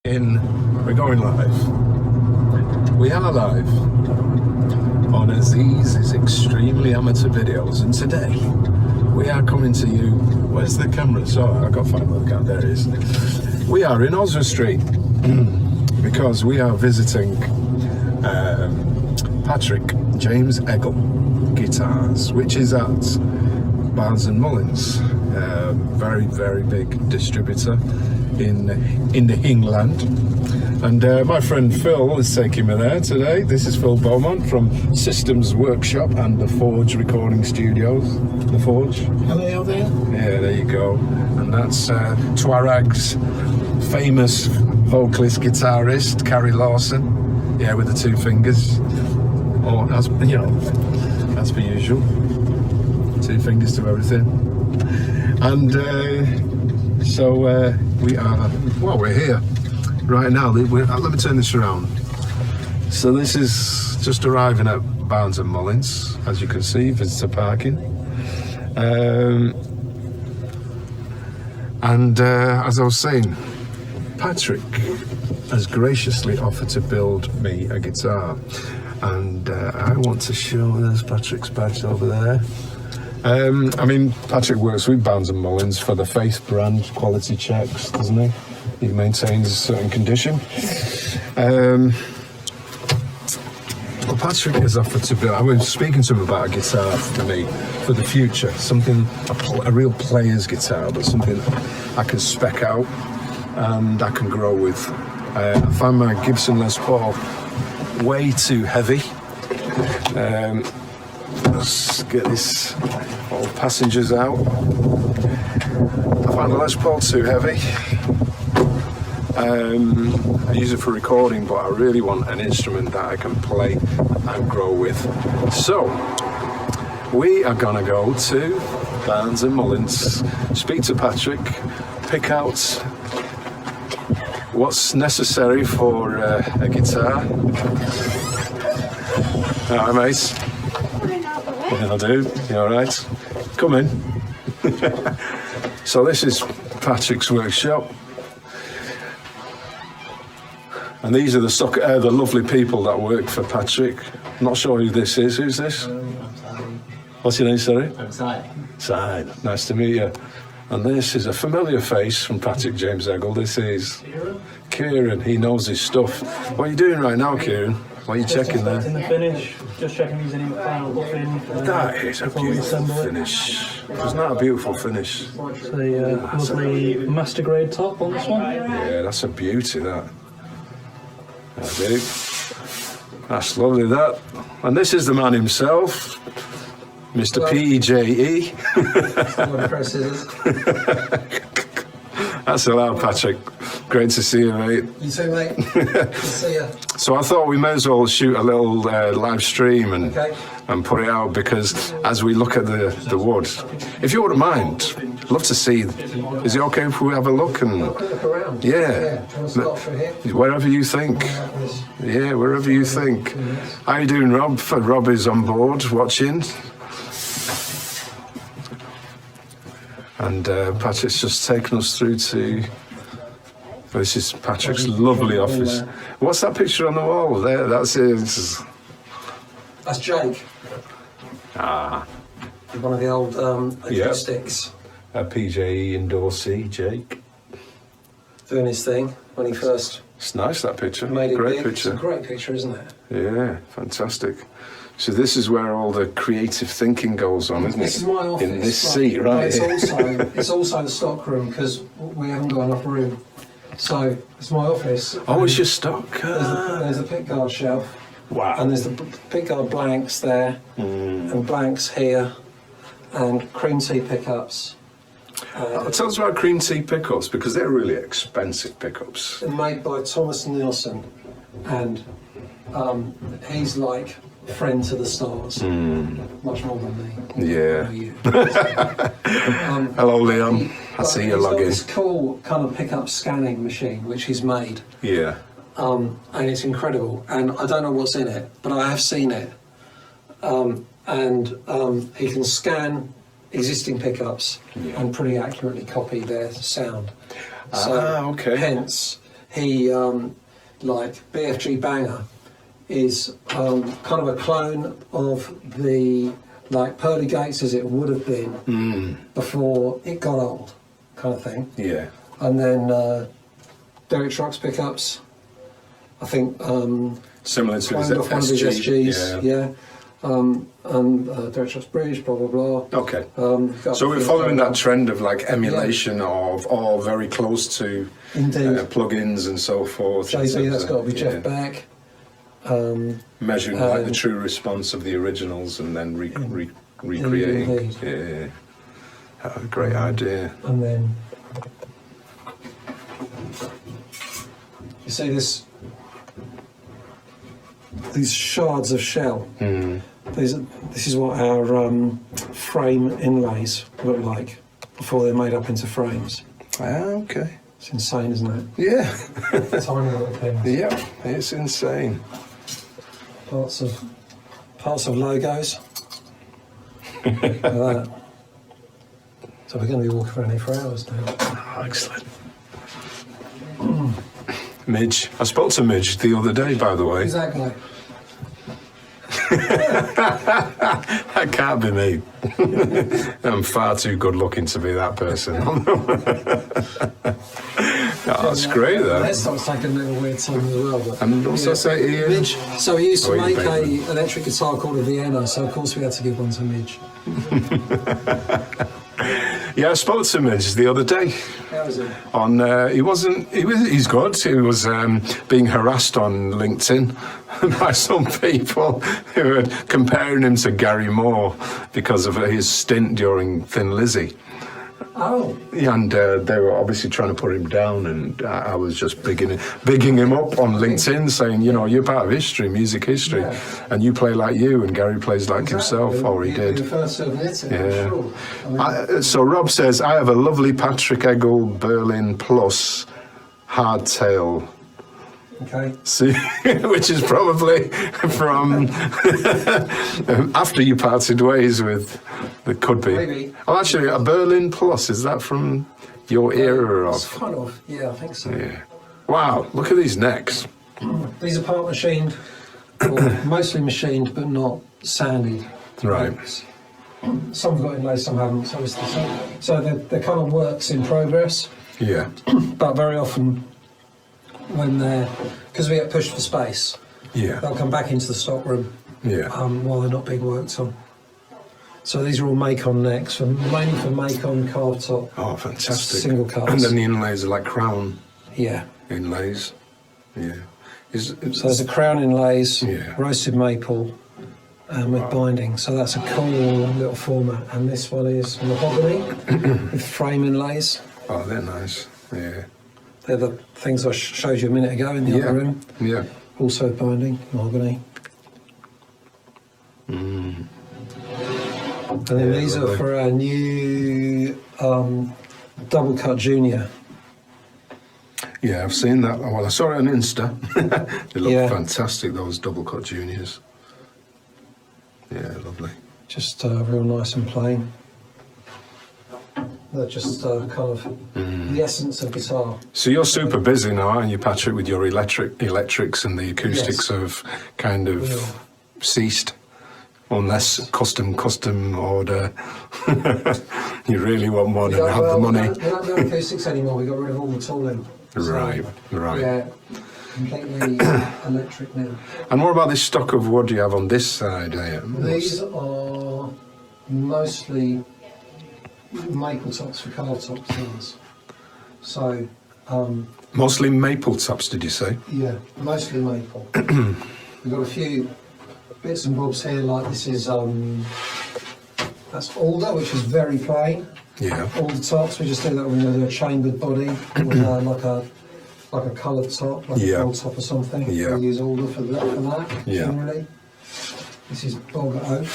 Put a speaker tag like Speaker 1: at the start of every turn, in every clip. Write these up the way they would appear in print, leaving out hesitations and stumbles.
Speaker 1: We're going live. We are live on Aziz's Extremely Amateur Videos, and today we are coming to you. Where's the camera? So I've got to find where the camera. There it is. We are in Oswestry because we are visiting Patrick James Eggle Guitars, which is at Barnes and Mullins. Very, very big distributor in the England. And my friend Phil is taking me there today. This is Phil Beaumont from Systems Workshop and the Forge Recording Studios. The Forge.
Speaker 2: Hello there.
Speaker 1: Yeah, there you go. And that's Tuareg's famous vocalist, guitarist, Carrie Lawson. Yeah, with the two fingers. Or, as you know, as per usual. Two fingers to everything. And so we are, well, we're here right now. Let me turn this around. So this is just arriving at Barnes and Mullins, as you can see, visitor parking. And as I was saying, Patrick has graciously offered to build me a guitar. And I want to show, there's Patrick's badge over there. I mean, Patrick works with Barnes and Mullins for the Faith brand quality checks, doesn't he? He maintains a certain condition. Well, Patrick has offered to build. I was speaking to him about a guitar for me for the future, something a real player's guitar, but something I can spec out and I can grow with. I found my Gibson Les Paul way too heavy. Let's get this all passengers out. I found the Les Paul too heavy. I use it for recording, but I really want an instrument that I can play and grow with. So we are gonna go to Barnes and Mullins, speak to Patrick, pick out what's necessary for a guitar. All right, mate. I'll do. You all right? Come in. So this is Patrick's workshop, and these are the lovely people that work for Patrick. I'm not sure who this is. Who's this? What's your name, sorry?
Speaker 2: I'm Side.
Speaker 1: Side. Nice to meet you. And this is a familiar face from Patrick James Eggle. This is Kieran. He knows his stuff. What are you doing right now, Kieran? What are you checking there?
Speaker 3: In the finish, just checking he's any final buffing.
Speaker 1: That is a beautiful finish. Isn't that a beautiful finish?
Speaker 3: It's a lovely master grade top on this one.
Speaker 1: Yeah, that's a beauty, that. That big. That's lovely, that. And this is the man himself, Mr. PJE. That's allowed, Patrick. Great to see you, mate.
Speaker 2: You too, mate. Good to see you.
Speaker 1: So I thought we may as well shoot a little live stream and put it out, because as we look at the wood, if you wouldn't mind, I'd love to see. Is it okay if we have a look and
Speaker 2: Look around.
Speaker 1: yeah, wherever you think. Yeah, wherever you think. How you doing, Rob? Rob is on board watching. And Patrick's just taken us through to. This is Patrick's lovely office. What's that picture on the wall there? That's it.
Speaker 2: That's Jake.
Speaker 1: Ah.
Speaker 2: One of the old acoustics.
Speaker 1: A PJE endorsee, Jake.
Speaker 2: Doing his thing when he first
Speaker 1: It's nice, that picture.
Speaker 2: made it
Speaker 1: Great
Speaker 2: big.
Speaker 1: picture.
Speaker 2: It's a great picture, isn't it?
Speaker 1: Yeah, fantastic. So this is where all the creative thinking goes on, isn't it?
Speaker 2: This is my office.
Speaker 1: In this seat, right here.
Speaker 2: It's also the stock room, because we haven't got enough room. So it's my office.
Speaker 1: Oh, it's your stock.
Speaker 2: There's the pickguard shelf.
Speaker 1: Wow.
Speaker 2: And there's the pickguard blanks there, and blanks here, and cream tea pickups.
Speaker 1: Tell us about cream tea pickups, because they're really expensive pickups.
Speaker 2: They're made by Thomas Nielsen, and he's like friend to the stars, much more than me.
Speaker 1: Yeah.
Speaker 2: You.
Speaker 1: Hello, Leon. I see you logging.
Speaker 2: He's got this cool kind of pickup scanning machine which he's made,
Speaker 1: Yeah.
Speaker 2: and it's incredible. And I don't know what's in it, but I have seen it. He can scan existing pickups and pretty accurately copy their sound. So
Speaker 1: okay.
Speaker 2: hence he, like BFG Banger, is kind of a clone of the like Pearly Gates as it would have been before it got old, kind of thing.
Speaker 1: Yeah.
Speaker 2: And then Derek Trucks pickups, I think.
Speaker 1: Similar to his
Speaker 2: cloned off one of his
Speaker 1: SGs.
Speaker 2: SGs, yeah. And Derek Trucks Bridge, blah blah blah.
Speaker 1: Okay.
Speaker 2: Got
Speaker 1: So
Speaker 2: a
Speaker 1: we're
Speaker 2: few
Speaker 1: following that
Speaker 2: others.
Speaker 1: trend of like emulation of, or very close to
Speaker 2: Indeed.
Speaker 1: plugins and so forth.
Speaker 2: Jay-Z, that's got to be
Speaker 1: Yeah.
Speaker 2: Jeff Beck.
Speaker 1: Measuring like the true response of the originals and then recreating.
Speaker 2: Indeed.
Speaker 1: Yeah. Oh, great idea.
Speaker 2: And then you see these shards of shell. This is what our frame inlays look like before they're made up into frames.
Speaker 1: Okay.
Speaker 2: It's insane, isn't it?
Speaker 1: Yeah.
Speaker 2: Tiny little things.
Speaker 1: Yeah, it's insane.
Speaker 2: Parts of logos. Look at that. So we're going to be walking around here for hours now.
Speaker 1: Oh, excellent. Midge. I spoke to Midge the other day, by the way.
Speaker 2: Exactly.
Speaker 1: That can't be me. I'm far too good looking to be that person. Oh, that's great, though.
Speaker 2: That starts taking a little weird time as well. But
Speaker 1: And also say Ian.
Speaker 2: Midge. So he used to
Speaker 1: Oh, Ian
Speaker 2: make
Speaker 1: Bateman.
Speaker 2: an electric guitar called a Vienna, so of course we had to give one to Midge.
Speaker 1: Yeah, I spoke to Midge the other day.
Speaker 2: How is it?
Speaker 1: He's good. He was being harassed on LinkedIn by some people who were comparing him to Gary Moore because of his stint during Thin Lizzy.
Speaker 2: Oh,
Speaker 1: And they were obviously trying to put him down, and I was just bigging him up on LinkedIn, saying, you know, you're part of history, music history,
Speaker 2: Yeah.
Speaker 1: and you play like you, and Gary plays like himself, or he did.
Speaker 2: You first admit it,
Speaker 1: Yeah.
Speaker 2: I'm sure. I mean,
Speaker 1: So Rob says, I have a lovely Patrick Eggle Berlin Plus hardtail.
Speaker 2: okay.
Speaker 1: See, which is probably from after you parted ways with, it could be.
Speaker 2: Maybe.
Speaker 1: Oh, actually, a Berlin Plus, is that from your era
Speaker 2: It's
Speaker 1: of?
Speaker 2: kind of, yeah, I think so.
Speaker 1: Yeah. Wow, look at these necks.
Speaker 2: These are part machined, or mostly machined, but not sanded.
Speaker 1: Right.
Speaker 2: Some have got inlays, some haven't. So they're kind of works in progress,
Speaker 1: Yeah.
Speaker 2: but very often when they're, because we get pushed for space,
Speaker 1: Yeah.
Speaker 2: they'll come back into the stock room
Speaker 1: Yeah.
Speaker 2: while they're not being worked on. So these are all Macon necks, mainly for Macon carved top.
Speaker 1: Oh, fantastic.
Speaker 2: Single cuts.
Speaker 1: And then the inlays are like crown
Speaker 2: Yeah.
Speaker 1: inlays. Yeah.
Speaker 2: So there's a crown inlays,
Speaker 1: Yeah.
Speaker 2: roasted maple, with binding. So that's a cool little format. And this one is mahogany with frame inlays.
Speaker 1: Oh, they're nice. Yeah.
Speaker 2: They're the things I showed you a minute ago in the
Speaker 1: Yeah.
Speaker 2: other room.
Speaker 1: Yeah.
Speaker 2: Also binding, mahogany. And then
Speaker 1: Yeah,
Speaker 2: these
Speaker 1: lovely.
Speaker 2: are for our new double cut junior.
Speaker 1: Yeah, I've seen that. Well, I saw it on Insta. They look
Speaker 2: Yeah.
Speaker 1: fantastic, those double cut juniors. Yeah, lovely.
Speaker 2: Just real nice and plain. They're just kind of the essence of guitar.
Speaker 1: So you're super busy now, aren't you, Patrick, with your electrics and the acoustics
Speaker 2: Yes.
Speaker 1: have kind of
Speaker 2: Yeah.
Speaker 1: ceased, unless custom order. You really want one and have the money.
Speaker 2: We don't do acoustics anymore. We got rid of all the tooling. So,
Speaker 1: Right.
Speaker 2: Yeah, completely electric now.
Speaker 1: And what about this stock of wood you have on this side here?
Speaker 2: These are mostly maple tops for carved top things. So,
Speaker 1: Mostly maple tops, did you say?
Speaker 2: yeah, mostly maple. We've got a few bits and bobs here, like this is, that's alder, which is very plain.
Speaker 1: Yeah.
Speaker 2: All the tops, we just do that when we do a chambered body, with like a coloured top, like
Speaker 1: Yeah.
Speaker 2: a gold top or something.
Speaker 1: Yeah.
Speaker 2: We use alder for that
Speaker 1: Yeah.
Speaker 2: generally. This is bog oak.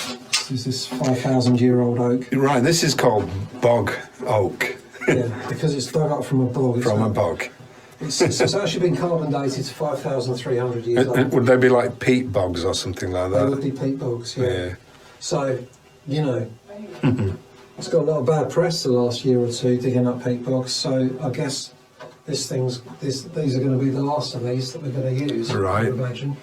Speaker 2: This is 5,000-year-old oak.
Speaker 1: Right, this is called bog oak.
Speaker 2: Yeah, because it's dug up from a bog. It's
Speaker 1: From a
Speaker 2: not-
Speaker 1: bog.
Speaker 2: It's actually been carbon dated to 5,300 years
Speaker 1: And
Speaker 2: old.
Speaker 1: would they be like peat bogs or something like
Speaker 2: They would
Speaker 1: that?
Speaker 2: be peat bogs, yeah.
Speaker 1: Yeah.
Speaker 2: So, you know, it's got a lot of bad press the last year or two digging up peat bogs. So I guess these are going to be the last of these that we're going to use.
Speaker 1: Right.
Speaker 2: I would imagine.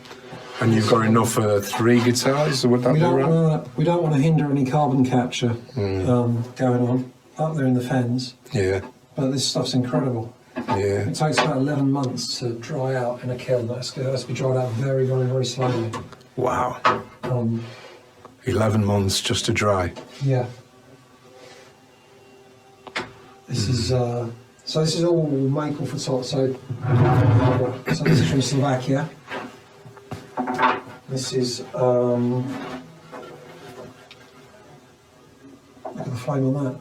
Speaker 1: And you've got enough for 3 guitars, would that be right?
Speaker 2: We don't want to hinder any carbon capture going on up there in the fens.
Speaker 1: Yeah.
Speaker 2: But this stuff's incredible.
Speaker 1: Yeah.
Speaker 2: It takes about 11 months to dry out in a kiln. It has to be dried out very, very, very slowly.
Speaker 1: Wow. 11 months just to dry.
Speaker 2: Yeah. This is so. This is all maple for top. So this is from Slovakia. This is look at the flame on that.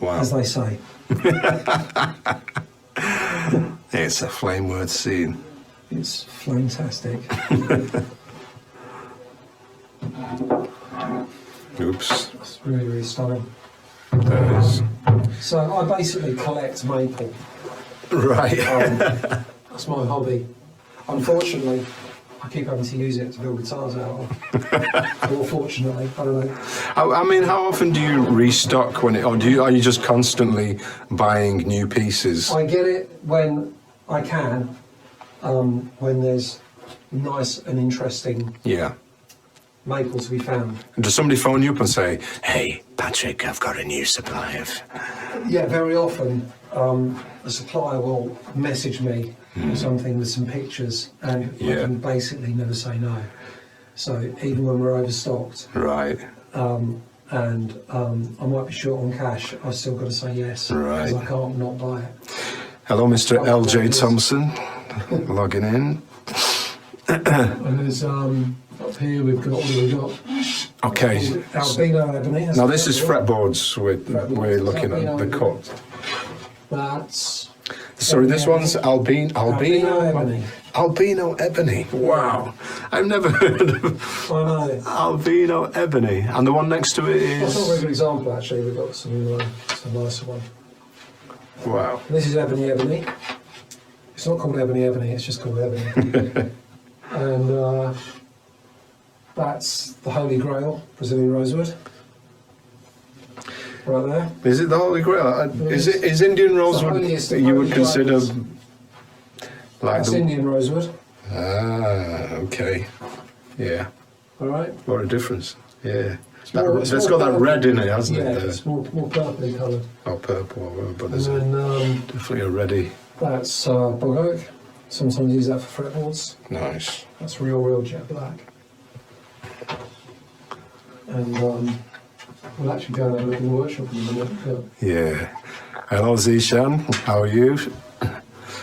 Speaker 1: Wow.
Speaker 2: As they say.
Speaker 1: It's a flame worth seeing.
Speaker 2: It's flametastic.
Speaker 1: Oops.
Speaker 2: It's really, really stunning.
Speaker 1: There is.
Speaker 2: So I basically collect maple.
Speaker 1: Right.
Speaker 2: That's my hobby. Unfortunately, I keep having to use it to build guitars out of. Or fortunately, I don't know.
Speaker 1: I mean, how often do you restock when are you just constantly buying new pieces?
Speaker 2: I get it when I can, when there's nice and interesting
Speaker 1: Yeah.
Speaker 2: maple to be found.
Speaker 1: And does somebody phone you up and say, "Hey, Patrick, I've got a new supply of..."
Speaker 2: Yeah, very often the supplier will message me or something with some pictures, and I can basically never say no. So even when we're overstocked,
Speaker 1: Right.
Speaker 2: and I might be short on cash, I've still got to say yes,
Speaker 1: Right.
Speaker 2: because I can't not buy it.
Speaker 1: Hello, Mr. LJ Thompson, logging in.
Speaker 2: And there's up here we've got
Speaker 1: Okay.
Speaker 2: albino ebony.
Speaker 1: Now this is fretboards. We're looking at the cut.
Speaker 2: That's
Speaker 1: Sorry, this one's albino
Speaker 2: ebony.
Speaker 1: Albino ebony. Wow, I've never heard of
Speaker 2: I know.
Speaker 1: albino ebony. And the one next to it
Speaker 2: That's not a very
Speaker 1: is...
Speaker 2: good example actually. We've got some nicer one.
Speaker 1: Wow.
Speaker 2: This is ebony. It's not called ebony. It's just called ebony. And that's the Holy Grail, Brazilian rosewood. Right there.
Speaker 1: Is it the Holy Grail? Is Indian rosewood you would consider like
Speaker 2: That's
Speaker 1: the...
Speaker 2: Indian rosewood.
Speaker 1: Ah, okay. Yeah.
Speaker 2: All right.
Speaker 1: What a difference. Yeah.
Speaker 2: It's
Speaker 1: That's got that
Speaker 2: purple.
Speaker 1: red in it, hasn't
Speaker 2: Yeah,
Speaker 1: it?
Speaker 2: it's more purpley coloured.
Speaker 1: Oh, purple. But
Speaker 2: And
Speaker 1: there's
Speaker 2: then
Speaker 1: definitely a reddy.
Speaker 2: that's bog oak. Sometimes use that for fretboards.
Speaker 1: Nice.
Speaker 2: That's real jet black. And we'll actually go and have a look in the workshop in a minute.
Speaker 1: Yeah. Hello, Zishan. How are you?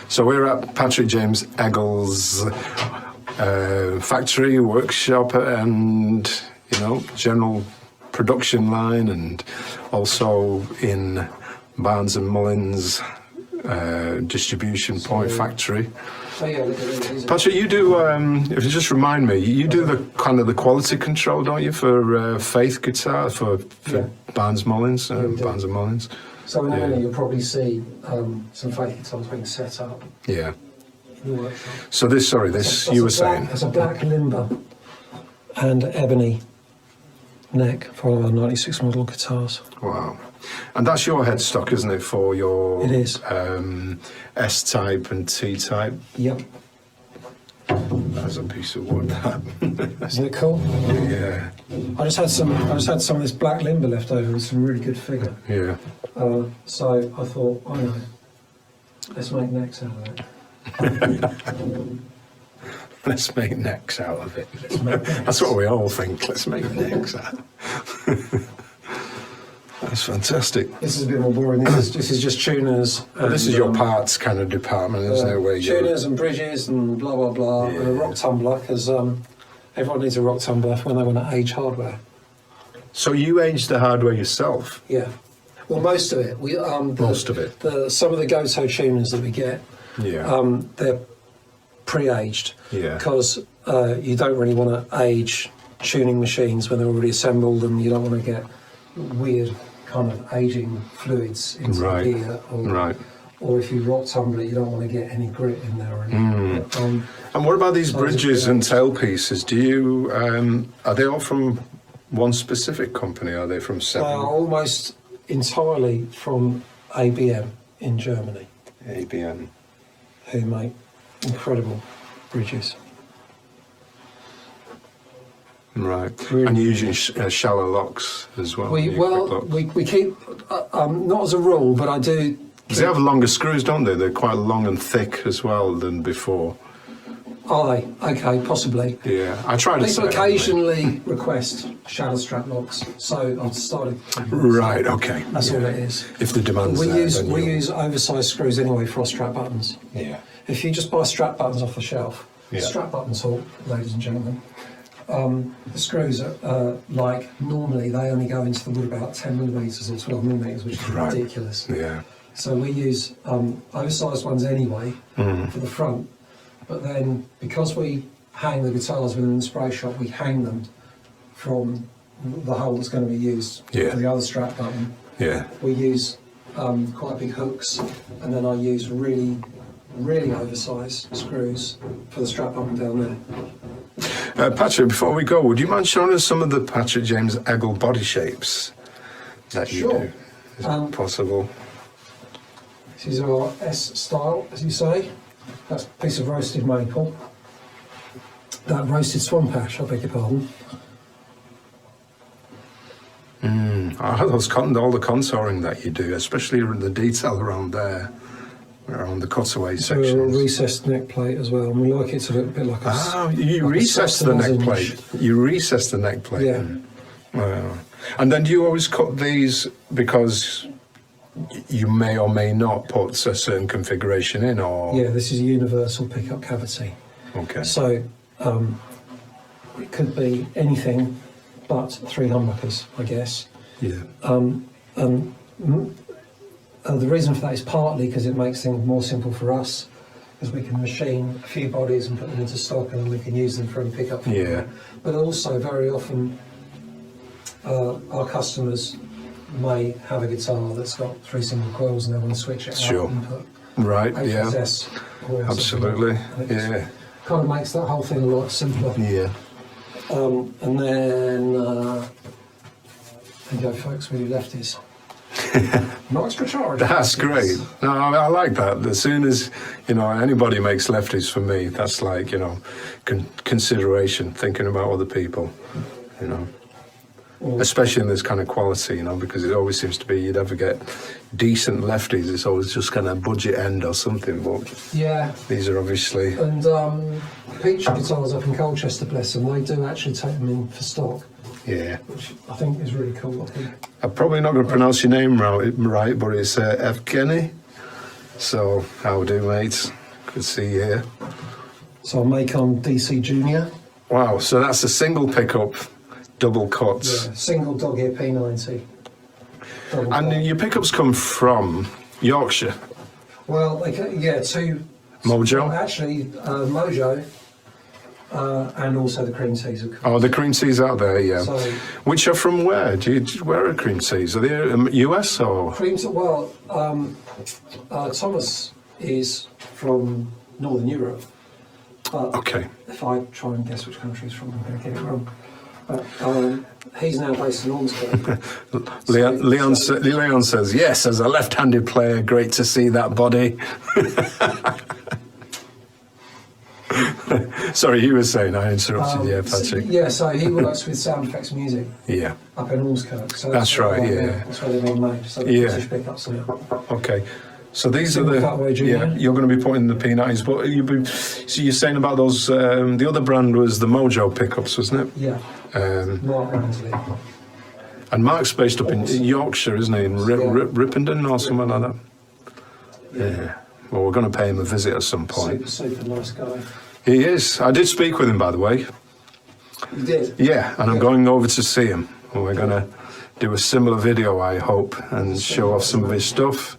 Speaker 1: So we're at Patrick James Eggle's factory, workshop, and general production line, and also in Barnes and Mullins distribution point factory.
Speaker 2: So yeah, look at these.
Speaker 1: Patrick, you do. If you just remind me, you do the kind of the quality control, don't you, for Faith Guitar for Barnes Mullins, Barnes and Mullins?
Speaker 2: So in a minute you'll probably see some Faith guitars being set up
Speaker 1: Yeah.
Speaker 2: in the workshop.
Speaker 1: So this you were saying.
Speaker 2: It's a black limber and ebony neck for one of our 96 model guitars.
Speaker 1: Wow. And that's your headstock, isn't it, for your
Speaker 2: It is.
Speaker 1: S-type and T-type?
Speaker 2: Yep.
Speaker 1: That's a piece of wood, that.
Speaker 2: Isn't it cool?
Speaker 1: Yeah.
Speaker 2: I just had some of this black limber left over with some really good figure.
Speaker 1: Yeah.
Speaker 2: So I thought, I know, let's make necks out of it.
Speaker 1: Let's make necks out of it. That's what we all think. Let's make necks out. That's fantastic.
Speaker 2: This is a bit more boring. This is just tuners.
Speaker 1: And this is your parts kind of department, isn't it? Where
Speaker 2: tuners and bridges and blah blah blah. And a rock tumbler, because everyone needs a rock tumbler when they want to age hardware.
Speaker 1: So you age the hardware yourself?
Speaker 2: Yeah. Well, most of it.
Speaker 1: Most of it.
Speaker 2: Some of the Goto tuners that we get, they're pre-aged.
Speaker 1: Yeah.
Speaker 2: Because you don't really want to age tuning machines when they're already assembled, and you don't want to get weird kind of aging fluids into the gear. Or if you rock tumble it, you don't want to get any grit in there or anything.
Speaker 1: And what about these bridges and tailpieces? Do you are they all from one specific company? Are they from seven?
Speaker 2: Almost entirely from ABM in Germany.
Speaker 1: ABM.
Speaker 2: who make incredible bridges.
Speaker 1: Right.
Speaker 2: Really
Speaker 1: And usually shallow locks as well.
Speaker 2: We keep not as a rule, but I do.
Speaker 1: They have longer screws, don't they? They're quite long and thick as well than before.
Speaker 2: Are they? Okay, possibly.
Speaker 1: Yeah, I try to say.
Speaker 2: People occasionally request shallow strap locks, so I've started.
Speaker 1: Right. Okay.
Speaker 2: That's all it is.
Speaker 1: If the demand's
Speaker 2: We
Speaker 1: there,
Speaker 2: use
Speaker 1: then
Speaker 2: we
Speaker 1: you'll-
Speaker 2: use oversized screws anyway for our strap buttons.
Speaker 1: Yeah.
Speaker 2: If you just buy strap buttons off the shelf,
Speaker 1: Yeah.
Speaker 2: strap button talk, ladies and gentlemen. The screws are like normally they only go into the wood about 10 millimeters or 12 millimeters, which is
Speaker 1: Right.
Speaker 2: ridiculous.
Speaker 1: Yeah.
Speaker 2: So we use oversized ones anyway for the front, but then because we hang the guitars within the spray shop, we hang them from the hole that's going to be used
Speaker 1: Yeah.
Speaker 2: for the other strap button.
Speaker 1: Yeah.
Speaker 2: We use quite big hooks, and then I use really oversized screws for the strap button down there.
Speaker 1: Patrick, before we go, would you mind showing us some of the Patrick James Eggle body shapes that you
Speaker 2: Sure.
Speaker 1: do? Is it possible?
Speaker 2: This is our S style, as you say. That's a piece of roasted maple. That roasted swamp ash, I beg your pardon.
Speaker 1: All the contouring that you do, especially the detail around there, around the cutaway
Speaker 2: So a
Speaker 1: sections.
Speaker 2: recessed neck plate as well, and we like it to look a bit like a.
Speaker 1: You
Speaker 2: like a
Speaker 1: recess the neck
Speaker 2: Saxon
Speaker 1: plate. You recess the neck plate.
Speaker 2: Yeah.
Speaker 1: Wow. And then do you always cut these because you may or may not put a certain configuration in, or?
Speaker 2: Yeah, this is a universal pickup cavity.
Speaker 1: Okay.
Speaker 2: So it could be anything but 3 humbuckers, I guess.
Speaker 1: Yeah.
Speaker 2: The reason for that is partly because it makes things more simple for us, because we can machine a few bodies and put them into stock, and then we can use them for any pickup.
Speaker 1: Yeah.
Speaker 2: But also, very often, our customers may have a guitar that's got 3 single coils, and they want to switch it
Speaker 1: Sure.
Speaker 2: out and put
Speaker 1: Right. Yeah.
Speaker 2: HSS coils.
Speaker 1: Absolutely. Yeah.
Speaker 2: Kind of makes that whole thing a lot simpler.
Speaker 1: Yeah.
Speaker 2: And then, there you go, folks, with your lefties. No extra charge.
Speaker 1: That's great. No, I like that. As soon as, anybody makes lefties for me, that's like, consideration, thinking about other people, Especially in this kind of quality, because it always seems to be you'd ever get decent lefties. It's always just kind of budget end or something, but
Speaker 2: Yeah.
Speaker 1: these are obviously...
Speaker 2: And Peach Guitars up in Colchester, bless them, they do actually take them in for stock,
Speaker 1: Yeah.
Speaker 2: which I think is really cool. I think.
Speaker 1: I'm probably not going to pronounce your name right, but it's Evgeny. So, how do, mate? Good to see you here.
Speaker 2: So I make on DC Junior.
Speaker 1: Wow, so that's a single pickup, double cuts.
Speaker 2: Yeah, single dog ear P90. Double
Speaker 1: And
Speaker 2: cut.
Speaker 1: your pickups come from Yorkshire,
Speaker 2: Well, they can, yeah, 2.
Speaker 1: Mojo?
Speaker 2: Well, actually, Mojo and also the cream teas. Of course.
Speaker 1: Oh, the cream teas out there, yeah.
Speaker 2: So
Speaker 1: Which are from where? Where are cream teas? Are they US or?
Speaker 2: cream tea, well, Thomas is from Northern Europe. But
Speaker 1: Okay.
Speaker 2: if I try and guess which country he's from, I'm going to get it wrong. But he's now based in Ormsby.
Speaker 1: Leon says, yes, as a left-handed player, great to see that body. Sorry, you were saying, I interrupted you, Patrick.
Speaker 2: Yeah, so he works with Sound Effects Music
Speaker 1: Yeah,
Speaker 2: up in Ormskirk. So
Speaker 1: That's right,
Speaker 2: where
Speaker 1: yeah.
Speaker 2: That's where they're being made. So the
Speaker 1: Yeah.
Speaker 2: British pickups now.
Speaker 1: okay. So these
Speaker 2: Single
Speaker 1: are
Speaker 2: cutaway junior.
Speaker 1: you're going to be putting the P90s, but so you're saying about those, the other brand was the Mojo Pickups, wasn't it?
Speaker 2: Yeah, Mark Ransley.
Speaker 1: And Mark's based up in Yorkshire, isn't he? In Ripponden or something like that? Yeah. Well, we're going to pay him a visit at some point.
Speaker 2: Super nice guy.
Speaker 1: He is. I did speak with him, by the way.
Speaker 2: You did?
Speaker 1: Yeah, and I'm
Speaker 2: Yeah.
Speaker 1: going over to see him. And we're going to do a similar video, I hope, and show off some of his stuff.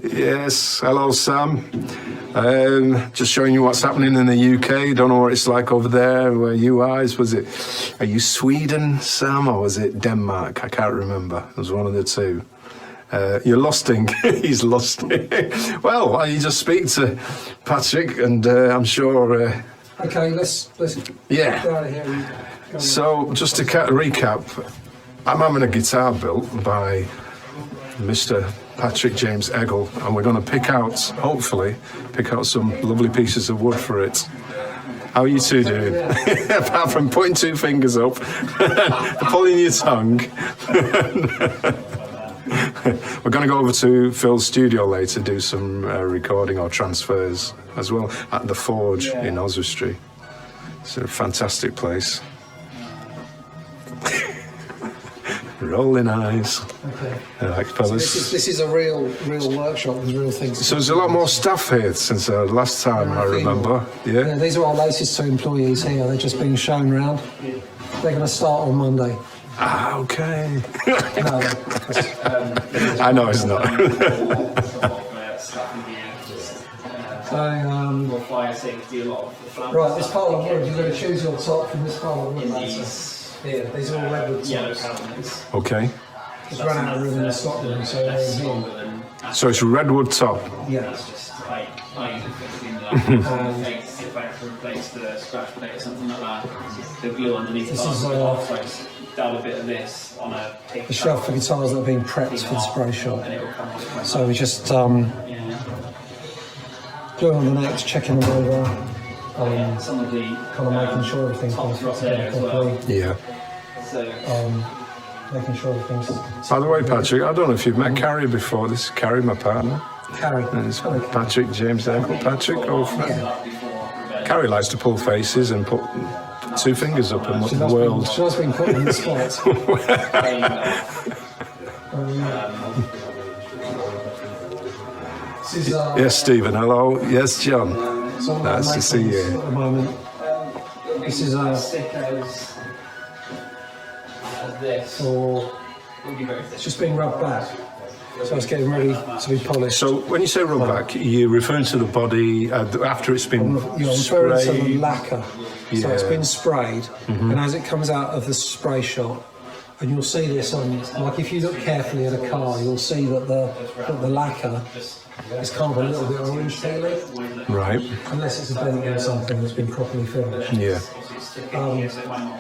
Speaker 1: Yes, hello Sam. Just showing you what's happening in the UK. Don't know what it's like over there where you are. Are you Sweden, Sam, or was it Denmark? I can't remember. It was one of the two. You're losting. He's lost. Well, you just speak to Patrick, and I'm sure.
Speaker 2: Okay, let's
Speaker 1: Yeah.
Speaker 2: get out of here. And go
Speaker 1: So, just to recap, I'm having a guitar built by Mr. Patrick James Eggle, and we're going to hopefully pick out some lovely pieces of wood for it. How are you two doing? Apart from putting two fingers up, pulling your tongue. We're going to go over to Phil's studio later, do some recording or transfers as well at the Forge in Oswestry. It's a fantastic place. Rolling eyes.
Speaker 2: Okay.
Speaker 1: Like fellas.
Speaker 2: So this is a real workshop with real things.
Speaker 1: So there's a lot more staff here since last time I remember.
Speaker 2: Yeah, these are our latest 2 employees here. They're just being shown round. They're going to start on Monday.
Speaker 1: Ah, okay.
Speaker 2: No,
Speaker 1: I know it's not.
Speaker 2: so,
Speaker 4: fire safety, a lot of the flaps.
Speaker 2: right, this pile of wood, you're going to choose your top from this pile of wood. Here, these are all redwood tops.
Speaker 1: Okay.
Speaker 2: It's run out of room in the stock room, so they're in here.
Speaker 1: So it's redwood top.
Speaker 2: Yeah.
Speaker 4: If I had to replace the scratch plate or something like that, the glue underneath
Speaker 2: This
Speaker 4: the
Speaker 2: is,
Speaker 4: dab a bit of this on a paper
Speaker 2: the shelf for guitars that have been prepped for the spray shop.
Speaker 4: and it will come off.
Speaker 2: So we just glue on the necks, checking them over,
Speaker 4: Some of the
Speaker 2: kind of making sure everything's
Speaker 4: tops
Speaker 2: been
Speaker 4: are
Speaker 2: fixed
Speaker 4: up there
Speaker 2: together
Speaker 4: as well.
Speaker 2: properly,
Speaker 1: Yeah.
Speaker 4: So
Speaker 2: making sure everything's...
Speaker 1: By the way, Patrick, I don't know if you've met Carrie before. This is Carrie, my partner.
Speaker 2: Carrie.
Speaker 1: And it's Patrick James Eggle. Patrick, old friend. Carrie likes to pull faces and put two fingers up and look at the world.
Speaker 2: She has been put on the spot. This is,
Speaker 1: Yes, Stephen. Hello. Yes, John.
Speaker 2: some of
Speaker 1: Nice
Speaker 2: my
Speaker 1: to see
Speaker 2: maintenance
Speaker 1: you.
Speaker 2: At the moment. This is
Speaker 4: thick as this.
Speaker 2: for...
Speaker 4: Will be very
Speaker 2: It's
Speaker 4: thick.
Speaker 2: just being rubbed back. So it's getting ready to be polished.
Speaker 1: So when you say rub back, you're referring to the body after it's been
Speaker 2: You're referring to the
Speaker 1: sprayed?
Speaker 2: lacquer. So it's
Speaker 1: Yeah. Mm-hmm.
Speaker 2: been sprayed, and as it comes out of the spray shop, and you'll see this on, like if you look carefully at a car, you'll see that the lacquer is kind of a little bit orange feeling,
Speaker 1: Right.
Speaker 2: unless it's a dent or something that's been properly finished.
Speaker 1: Yeah.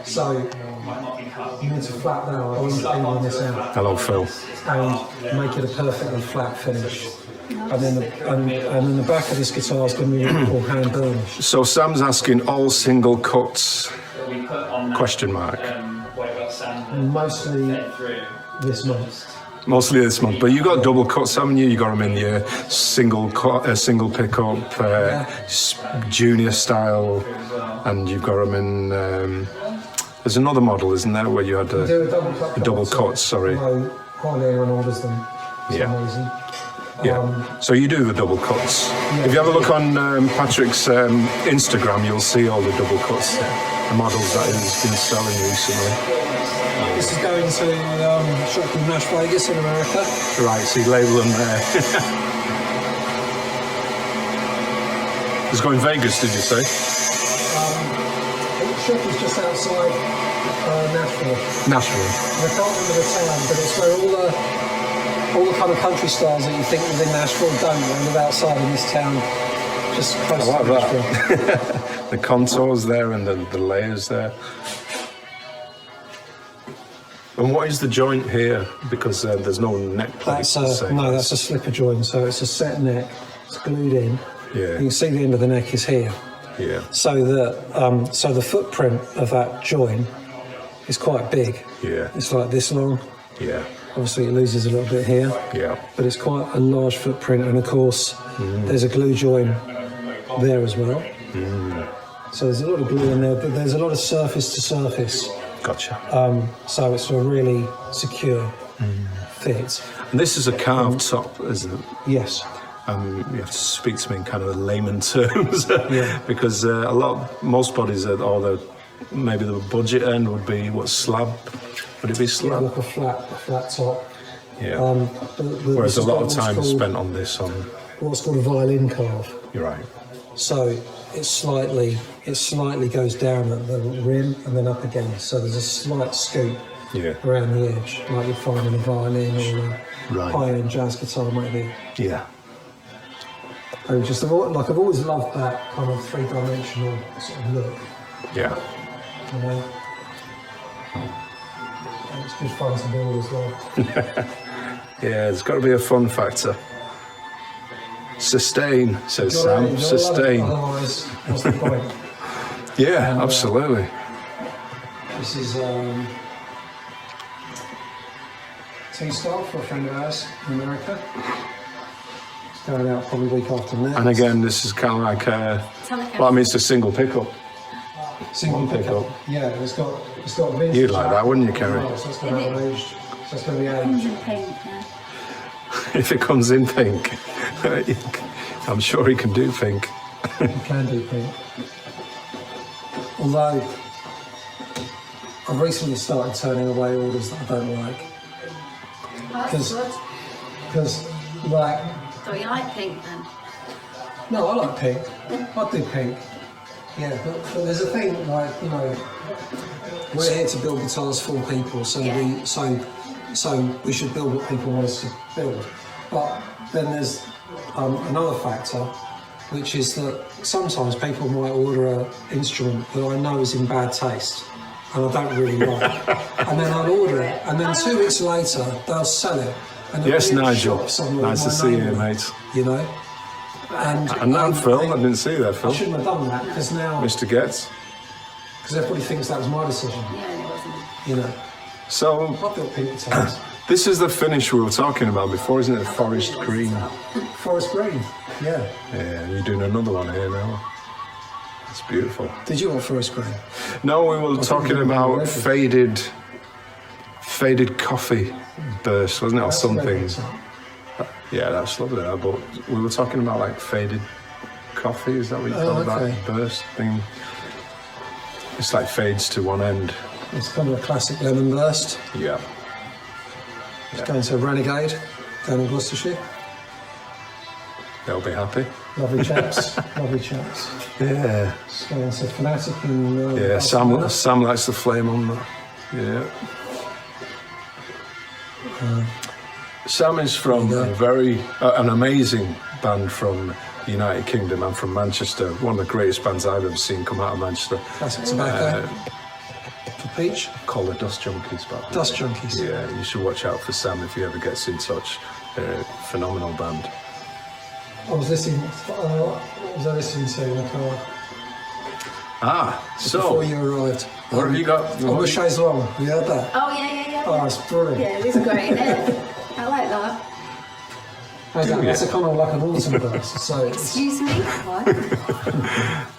Speaker 2: So you need to flat that orange feeling this out
Speaker 1: Hello, Phil.
Speaker 2: and make it a perfectly flat finish. And then the back of this guitar is going to be what we call hand burnish.
Speaker 1: So Sam's asking all single cuts?
Speaker 4: We put on that,
Speaker 1: Question mark.
Speaker 4: white belt sand
Speaker 2: Mostly
Speaker 4: through.
Speaker 2: this month.
Speaker 1: Mostly this month, but you got double cuts, haven't you? You got them in your single cut, single pickup, junior style, and you've got them in. There's another model, isn't there, where you had
Speaker 2: Do a double cut.
Speaker 1: a double cut? Sorry.
Speaker 2: No, hardly anyone orders them for
Speaker 1: Yeah.
Speaker 2: some reason.
Speaker 1: Yeah. So you do the double cuts. If you have a look on Patrick's Instagram, you'll see all the double cuts, the models that he's been selling recently.
Speaker 2: This is going to a shop called Nash Vegas in America.
Speaker 1: Right, so you label them there. It's going Vegas, did you say?
Speaker 2: The shop is just outside Nashville.
Speaker 1: Nashville.
Speaker 2: I can't remember the town, but it's where all the kind of country styles that you think live in Nashville don't. They live outside in this town, just close
Speaker 1: I
Speaker 2: to
Speaker 1: like
Speaker 2: Nashville.
Speaker 1: that. The contours there and the layers there. And what is the joint here? Because there's no neck plate.
Speaker 2: That's
Speaker 1: to say.
Speaker 2: that's a slipper joint, so it's a set neck. It's glued in.
Speaker 1: Yeah.
Speaker 2: You can see the end of the neck is here.
Speaker 1: Yeah.
Speaker 2: So the footprint of that joint is quite big.
Speaker 1: Yeah.
Speaker 2: It's like this long.
Speaker 1: Yeah.
Speaker 2: Obviously, it loses a little bit here,
Speaker 1: Yeah.
Speaker 2: but it's quite a large footprint. And of course, there's a glue joint there as well. So there's a lot of glue in there, but there's a lot of surface to surface.
Speaker 1: Gotcha.
Speaker 2: So it's a really secure fit.
Speaker 1: And this is a carved top, isn't it?
Speaker 2: Yes.
Speaker 1: You have to speak to me in kind of layman terms,
Speaker 2: Yeah.
Speaker 1: because most bodies maybe the budget end would be what, slab? Would it be
Speaker 2: Yeah,
Speaker 1: slab?
Speaker 2: like a flat top.
Speaker 1: Yeah.
Speaker 2: This
Speaker 1: Whereas a
Speaker 2: has
Speaker 1: lot
Speaker 2: got
Speaker 1: of
Speaker 2: what's
Speaker 1: time is
Speaker 2: called-
Speaker 1: spent on this.
Speaker 2: What's called a violin carve.
Speaker 1: You're right.
Speaker 2: So it slightly goes down at the rim and then up again. So there's a slight scoop
Speaker 1: Yeah.
Speaker 2: around the edge, like you'd find in a violin or a
Speaker 1: Right.
Speaker 2: high-end jazz guitar maybe.
Speaker 1: Yeah.
Speaker 2: I've always loved that kind of three-dimensional sort of look,
Speaker 1: Yeah.
Speaker 2: you know. And it's good fun to build as well.
Speaker 1: Yeah, there's got to be a fun factor. Sustain, says Sam. Sustain.
Speaker 2: Otherwise, what's the point?
Speaker 1: Yeah, absolutely.
Speaker 2: This is T-Star for a friend of ours in America. It's going out probably week after next.
Speaker 1: And again, this is kind of like well, I mean, it's a single pickup.
Speaker 2: Single pickup. Yeah, it's got vintage.
Speaker 1: You'd like that, wouldn't you, Kerry?
Speaker 2: So it's going to have aged. So it's going to be aged.
Speaker 1: If it comes in pink, I'm sure he can do pink.
Speaker 2: You can do pink. Although I've recently started turning away orders that I don't like. Because like.
Speaker 5: So you like pink then?
Speaker 2: No, I like pink. I do pink. Yeah, but there's a thing like, you know, we're here to build guitars for people, so we should build what people want us to build. But then there's another factor, which is that sometimes people might order an instrument that I know is in bad taste and I don't really like, and then I'll order it, and then 2 weeks later they'll sell it. And
Speaker 1: Yes,
Speaker 2: it'll be in a
Speaker 1: Nigel.
Speaker 2: shop somewhere
Speaker 1: Nice
Speaker 2: with
Speaker 1: to
Speaker 2: my
Speaker 1: see
Speaker 2: name
Speaker 1: you,
Speaker 2: on it,
Speaker 1: mate.
Speaker 2: You know. And
Speaker 1: Phil, I didn't see that,
Speaker 2: I
Speaker 1: Phil.
Speaker 2: shouldn't have done that because now,
Speaker 1: Mr.
Speaker 2: because everybody thinks that was my decision.
Speaker 5: Yeah, it wasn't.
Speaker 2: You know,
Speaker 1: So,
Speaker 2: I built pink guitars.
Speaker 1: this is the finish we were talking about before, isn't it? Forest green.
Speaker 2: Forest green. Yeah.
Speaker 1: Yeah, you're doing another one here now. It's beautiful.
Speaker 2: Did you want forest green?
Speaker 1: No, we were talking about faded coffee burst, wasn't it, or something? Yeah, that's lovely. That, but we were talking about like faded coffee. Is that what you call
Speaker 2: okay.
Speaker 1: that burst thing? It's like fades to one end.
Speaker 2: It's kind of a classic lemon burst.
Speaker 1: Yeah.
Speaker 2: It's going to Renegade down in Gloucestershire.
Speaker 1: They'll be happy.
Speaker 2: Lovely chaps. Lovely chaps.
Speaker 1: Yeah.
Speaker 2: It's going to Fanatic in.
Speaker 1: Yeah.
Speaker 2: Barcelona.
Speaker 1: Sam likes the flame on that. Yeah. Sam is from a very an amazing band from the United Kingdom and from Manchester. One of the greatest bands I've ever seen come out of Manchester.
Speaker 2: Classic tobacco. For Peach.
Speaker 1: Called the Dust Junkies back then.
Speaker 2: Dust Junkies.
Speaker 1: Yeah, you should watch out for Sam if he ever gets in touch. Phenomenal band.
Speaker 2: I was listening. What was I listening to in the car
Speaker 1: So
Speaker 2: before you arrived?
Speaker 1: what have you got?
Speaker 2: On the chaise longue. You heard that?
Speaker 5: Oh, yeah.
Speaker 2: Oh, it's brilliant.
Speaker 5: Yeah, it is great, isn't it? I like that.
Speaker 2: How's that? That's a kind of like an autumn burst. So it's,
Speaker 5: Excuse me? What?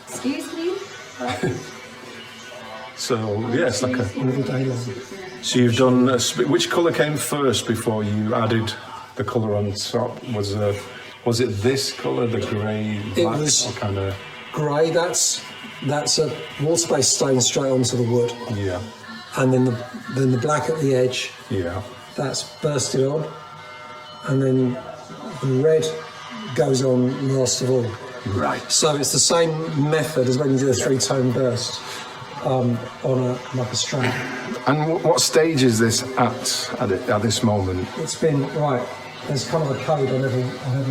Speaker 5: Excuse me? What?
Speaker 1: So yeah, it's like a.
Speaker 2: all the day long.
Speaker 1: So you've done which colour came first before you added the colour on top? Was it this colour, the grey, black,
Speaker 2: was-
Speaker 1: or kind of?
Speaker 2: Grey. That's a water-based stain straight onto the wood,
Speaker 1: Yeah,
Speaker 2: and then the black at the edge.
Speaker 1: yeah,
Speaker 2: That's bursted on, and then the red goes on last of all.
Speaker 1: right.
Speaker 2: So it's the same method as when you do a three-tone burst on a strap.
Speaker 1: And what stage is this at this moment?
Speaker 2: It's been right. There's kind of a code on every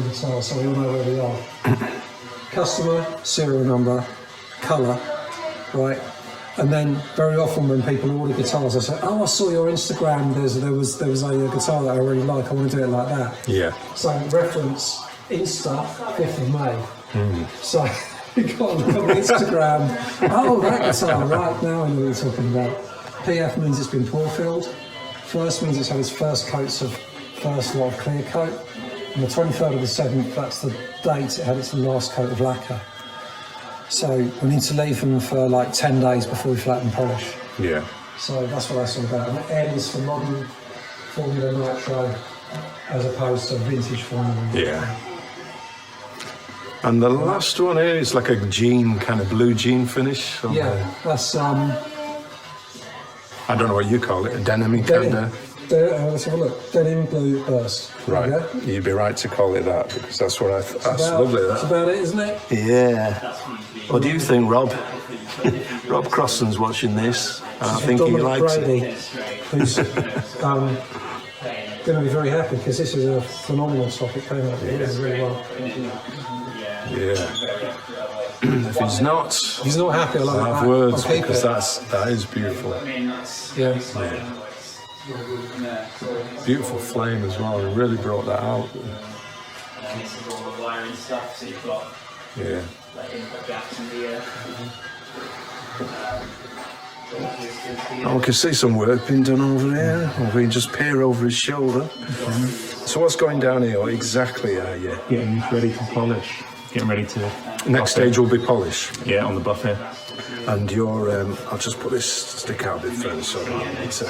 Speaker 2: guitar, so we all know where we are. Customer, serial number, colour, right? And then very often when people order guitars, I say, "Oh, I saw your Instagram. There was a guitar that I really like. I want to do it like that."
Speaker 1: Yeah,
Speaker 2: So reference Insta 5th of May. So you got on Instagram. Oh, that guitar, right now I know what you're talking about. PF means it's been pore filled. First means it's had its first coats of first lot of clear coat. On the 23rd of the 7th, that's the date it had its last coat of lacquer. So we need to leave them for like 10 days before we flatten polish.
Speaker 1: yeah.
Speaker 2: So that's what that's all about. And the N is for modern Formula Nitro as opposed to vintage Formula.
Speaker 1: Yeah. And the last one here is like a jean, kind of blue jean finish. on
Speaker 2: Yeah, that's
Speaker 1: the- I don't know what you call it, a denim kind
Speaker 2: denim.
Speaker 1: of.
Speaker 2: Let's have a look. Denim blue burst. There
Speaker 1: Right,
Speaker 2: we go.
Speaker 1: you'd be right to call it that because that's what that's
Speaker 2: About-
Speaker 1: lovely.
Speaker 2: That's
Speaker 1: That.
Speaker 2: about it, isn't it?
Speaker 6: Yeah. What do you think, Rob? Rob Crosson's watching this, and I think he
Speaker 2: Dominic
Speaker 6: likes
Speaker 2: Brady,
Speaker 6: it.
Speaker 2: who's going to be very happy because this is a phenomenal top. It came out really well.
Speaker 1: Yeah. If he's not,
Speaker 2: He's not happy. I like
Speaker 1: I have
Speaker 2: that.
Speaker 1: words
Speaker 2: I'll keep
Speaker 1: because
Speaker 2: it.
Speaker 1: that is beautiful.
Speaker 2: Yeah.
Speaker 4: Yeah, so
Speaker 1: Beautiful flame as well. It really brought that out.
Speaker 4: and then this is all the wiring stuff. So you've got
Speaker 1: Yeah.
Speaker 4: like input jacks in the
Speaker 1: Oh, we can see some work being done over there. Or we can just peer over his shoulder. So what's going down here exactly are you?
Speaker 7: Getting ready to polish. Getting ready to.
Speaker 1: Next stage will be polish.
Speaker 7: Yeah, on the buffet.
Speaker 1: And your, I'll just put this stick out a bit further so I don't need to.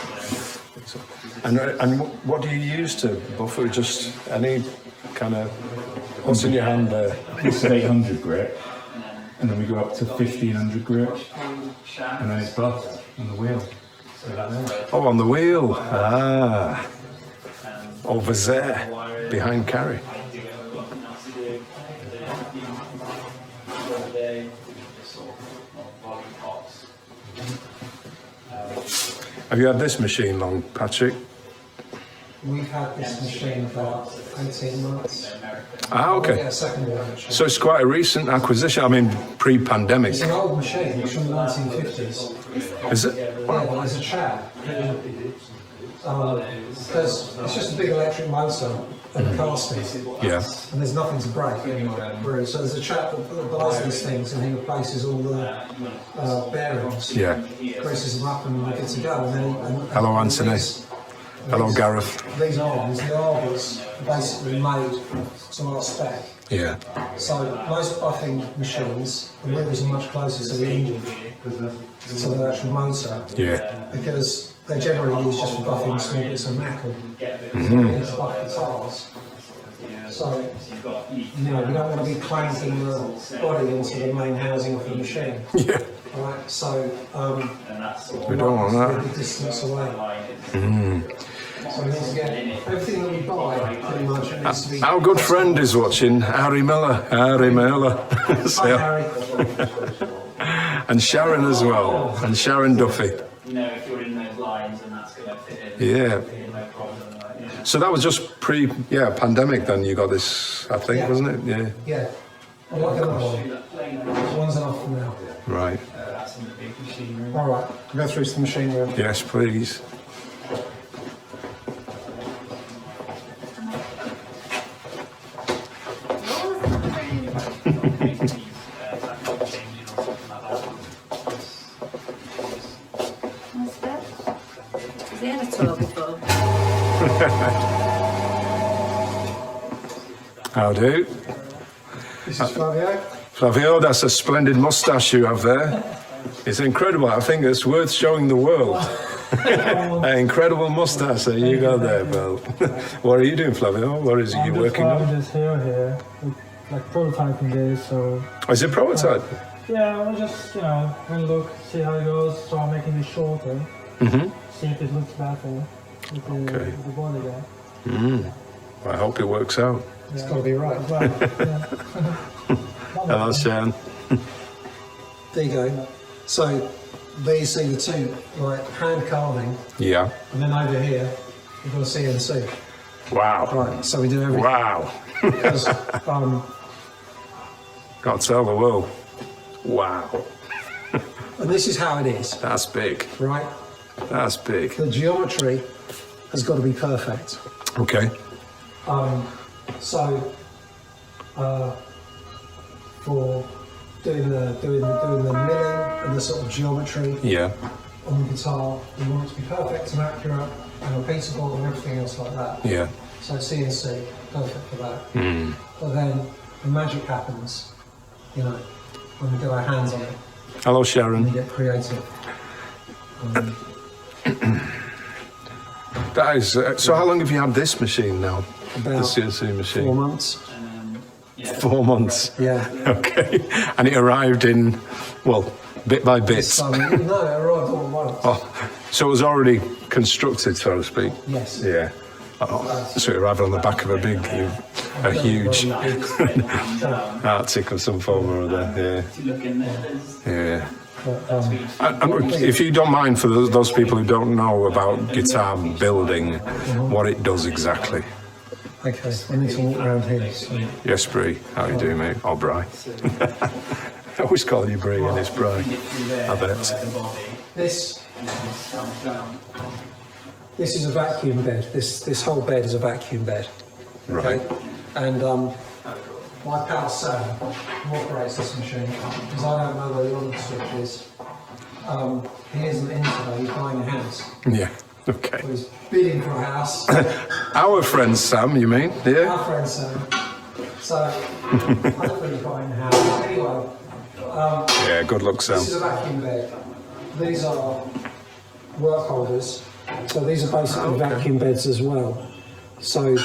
Speaker 1: And what do you use to buffer? Just any kind of, what's in your hand there?
Speaker 7: This is 800 grit, and then we go up to 1500 grit, and then it's buffed on the wheel. So that's
Speaker 1: Oh, on the wheel. Ah. Over there, behind Carrie. Have you had this machine long, Patrick?
Speaker 2: We've had this machine about 18 months.
Speaker 1: Ah, okay.
Speaker 2: Yeah, second one.
Speaker 1: So it's quite a recent acquisition. I mean, pre-pandemic.
Speaker 2: It's an old machine. It's from the 1950s.
Speaker 1: Is it?
Speaker 2: Yeah, but there's a chap. It's just a big electric motor and a casting.
Speaker 1: Yeah.
Speaker 2: And there's nothing to break. So there's a chap that buys these things and he replaces all the bearings.
Speaker 1: Yeah.
Speaker 2: Greases them up and they're good to go. And then,
Speaker 1: Hello, Anthony. Hello, Gareth.
Speaker 2: These arms, the arbors are basically made to our spec.
Speaker 1: Yeah.
Speaker 2: So most buffing machines, the wheels are much closer to the engine, to the actual motor,
Speaker 1: Yeah.
Speaker 2: because they're generally used just for buffing small bits of metal. It's buff guitars. So, you know, we don't want to be clanking the body into the main housing of the machine.
Speaker 1: Yeah.
Speaker 2: Right, so
Speaker 1: We don't want that.
Speaker 2: a big distance away. So we need to get everything that we buy pretty much needs to be.
Speaker 1: Our good friend is watching, Harry Miller. Harry Miller.
Speaker 2: Hi,
Speaker 1: So-
Speaker 2: Harry.
Speaker 1: and Sharon as well. And Sharon Duffy.
Speaker 4: you know, if you're in those lines and that's going to fit in,
Speaker 1: Yeah.
Speaker 4: no problem. Like, yeah.
Speaker 1: So that was just pandemic then you got this, I think,
Speaker 2: Yeah.
Speaker 1: wasn't it? Yeah.
Speaker 2: Yeah. I'd like another one. One's enough for now.
Speaker 1: Right.
Speaker 4: That's in the big machinery.
Speaker 2: All right, go through some machine room.
Speaker 1: Yes, please.
Speaker 5: What's that? Has he had a tour before?
Speaker 1: How do?
Speaker 2: This is Flavio.
Speaker 1: Flavio, that's a splendid moustache you have there. It's incredible. I think it's worth showing the world. An incredible moustache. There you go there, Bill. What are you doing, Flavio? What is it you working on?
Speaker 3: this here, like prototyping this, so
Speaker 1: Oh, is it prototype?
Speaker 3: yeah, I'll just, have a look, see how it goes, so I'm making it shorter, see if it looks better with
Speaker 1: Okay.
Speaker 3: the body there.
Speaker 1: I hope it works out.
Speaker 2: It's got to be right.
Speaker 3: Well, yeah.
Speaker 1: Hello, Sharon.
Speaker 2: There you go. So there you see the two, like hand carving,
Speaker 1: Yeah.
Speaker 2: and then over here you've got a CNC.
Speaker 1: Wow.
Speaker 2: Right. So we do everything.
Speaker 1: Wow.
Speaker 2: Because,
Speaker 1: Got to tell the world. Wow.
Speaker 2: and this is how it is,
Speaker 1: That's big.
Speaker 2: right?
Speaker 1: That's big.
Speaker 2: The geometry has got to be perfect.
Speaker 1: Okay.
Speaker 2: So for doing the milling and the sort of geometry
Speaker 1: Yeah.
Speaker 2: on the guitar, we want it to be perfect and accurate and repeatable and everything else like that.
Speaker 1: Yeah.
Speaker 2: So CNC, perfect for that. But then the magic happens, when we get our hands on it
Speaker 1: Hello,
Speaker 2: and we
Speaker 1: Sharon.
Speaker 2: get creative.
Speaker 1: That is. So, how long have you had this machine now? The
Speaker 2: About
Speaker 1: CNC machine.
Speaker 2: 4 months.
Speaker 1: 4 months.
Speaker 2: Yeah.
Speaker 1: Okay. And it arrived in, well, bit by bit.
Speaker 2: So, no, it arrived all at once.
Speaker 1: Oh, so it was already constructed, so to speak.
Speaker 2: Yes.
Speaker 1: Yeah. Oh, so it arrived on the back of a huge Arctic of some form or other.
Speaker 4: If you look in there, there's
Speaker 1: Yeah. And if you don't mind, for those people who don't know about guitar building, what it does exactly.
Speaker 2: Okay, I need to walk around here. So.
Speaker 1: Yes, Bree. How you doing, mate? Oh, Bri. I always call you Bree and it's Bri. I bet.
Speaker 2: This This is a vacuum bed. This whole bed is a vacuum bed.
Speaker 1: Right.
Speaker 2: And my pal Sam, who operates this machine, because I don't know where the on switch is. He isn't in today. He's buying a house.
Speaker 1: Yeah. Okay.
Speaker 2: So he's bidding for a house.
Speaker 1: Our friend Sam, you mean? Yeah.
Speaker 2: Our friend Sam. So hopefully he's buying a house. Anyway.
Speaker 1: Yeah. Good luck, Sam.
Speaker 2: This is a vacuum bed. These are work holders. So these are basically vacuum beds as well. So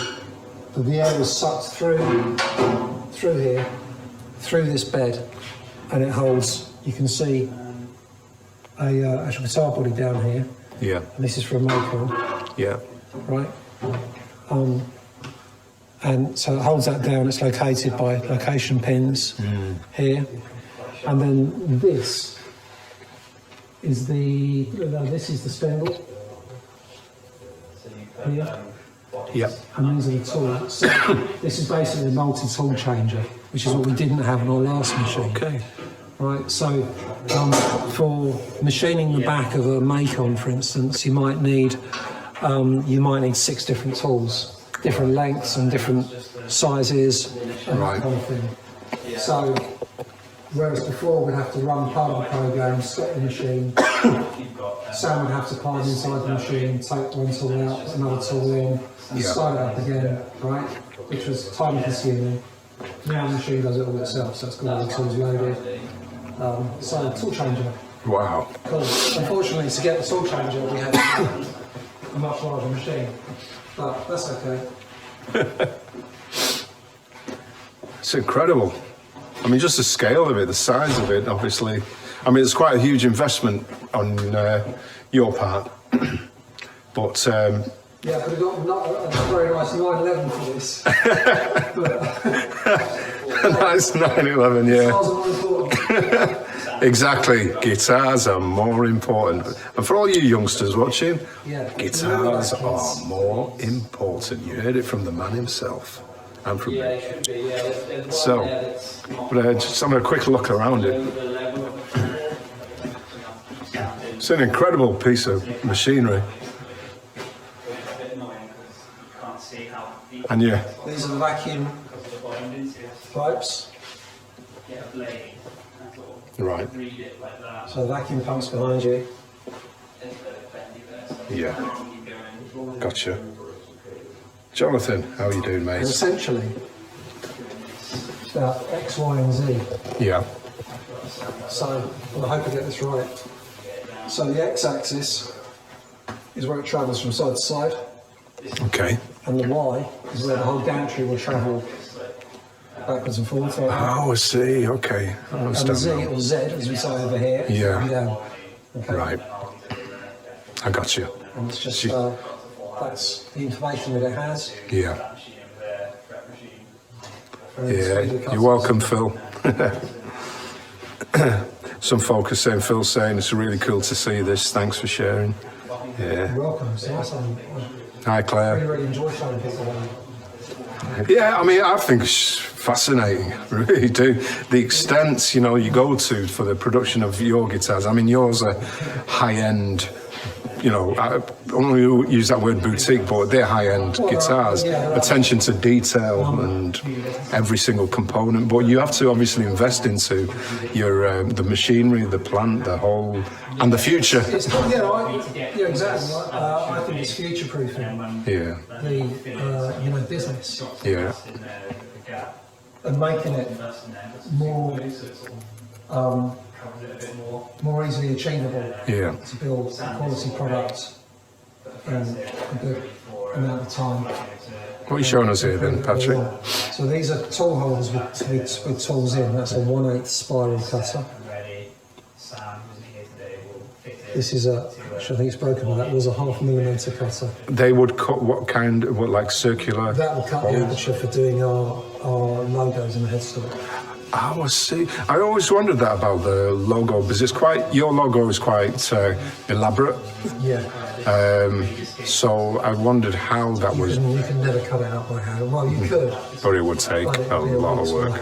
Speaker 2: the air is sucked through here, through this bed, and it holds, you can see a actual guitar body down here.
Speaker 1: Yeah.
Speaker 2: And this is for a Macon,
Speaker 1: Yeah.
Speaker 2: right? And so it holds that down. It's located by location pins here. And then this is the spindle here.
Speaker 1: Yep.
Speaker 2: And these are the tools. So this is basically a multi-tool changer, which is what we didn't have on our last machine.
Speaker 1: Okay.
Speaker 2: Right, so for machining the back of a Macon, for instance, you might need 6 different tools, different lengths and different sizes, and that kind of thing. So, whereas before we'd have to run part of the program, stop the machine, Sam would have to climb inside the machine, take one tool out, put another tool in, and start it up again, right? Which was time consuming. Now the machine does it all itself, so it's got all the tools loaded. So tool changer.
Speaker 1: Wow.
Speaker 2: Cool. Unfortunately, to get the tool changer, we had a much larger machine, but that's okay.
Speaker 1: It's incredible. I mean, just the scale of it, the size of it, obviously. I mean, it's quite a huge investment on your part, but.
Speaker 2: Yeah, but we've got not a very nice 911 for this.
Speaker 1: Nice 911, yeah.
Speaker 2: Guitars are more important.
Speaker 1: Exactly, guitars are more important. And for all you youngsters watching, guitars are more important. You heard it from the man himself and from me. So, just having a quick look around it. It's an incredible piece of machinery. And yeah.
Speaker 2: These are the vacuum pipes.
Speaker 1: Right.
Speaker 2: So the vacuum pump's behind you.
Speaker 1: Yeah. Gotcha. Jonathan, how are you doing,
Speaker 2: And
Speaker 1: mate?
Speaker 2: essentially, it's about X, Y, and Z.
Speaker 1: Yeah.
Speaker 2: So, well, I hope I get this right. So the X-axis is where it travels from side to side,
Speaker 1: Okay.
Speaker 2: and the Y is where the whole gantry will travel backwards and forwards like that.
Speaker 1: Oh, I see. Okay. I
Speaker 2: And the
Speaker 1: understand
Speaker 2: Z,
Speaker 1: now.
Speaker 2: or Z, as we say over here, is
Speaker 1: Yeah.
Speaker 2: down. Okay.
Speaker 1: Right. I got you.
Speaker 2: And it's just, that's the information that it has.
Speaker 1: Yeah.
Speaker 2: And it's
Speaker 1: Yeah.
Speaker 2: really the
Speaker 1: You're welcome, Phil. Some folk are saying, Phil's saying it's really cool to see this. Thanks for sharing. Yeah.
Speaker 2: You're welcome. It's nice.
Speaker 1: Hi,
Speaker 2: I
Speaker 1: Claire.
Speaker 2: really enjoy showing people around.
Speaker 1: Yeah, I mean, I think it's fascinating, really do. The extents, you know, you go to for the production of your guitars. I mean, yours are high-end, you know, I only use that word boutique, but they're high-end guitars. Attention to detail and every single component. But you have to obviously invest into your the machinery, the plant, the whole, and the future.
Speaker 2: It's, yeah, exactly. I think it's future-proofing
Speaker 1: Yeah,
Speaker 2: the business
Speaker 1: yeah,
Speaker 2: and making it more easily achievable
Speaker 1: yeah.
Speaker 2: to build a quality product in a good amount of time.
Speaker 1: What are you showing us here then, Patrick?
Speaker 2: So these are tool holders with tools in. That's a 1/8 spiral cutter. This is which I think it's broken, but that was a 0.5 millimeter cutter.
Speaker 1: They would cut what kind? What, like circular?
Speaker 2: That will cut the aperture for doing our logos in the headstock.
Speaker 1: Oh, I see. I always wondered that about the logo because it's quite. Your logo is quite elaborate.
Speaker 2: Yeah.
Speaker 1: So I wondered how that was.
Speaker 2: You can never cut it out by hand. Well, you could.
Speaker 1: But it would take
Speaker 2: But it
Speaker 1: a
Speaker 2: would be
Speaker 1: lot of
Speaker 2: long
Speaker 1: work.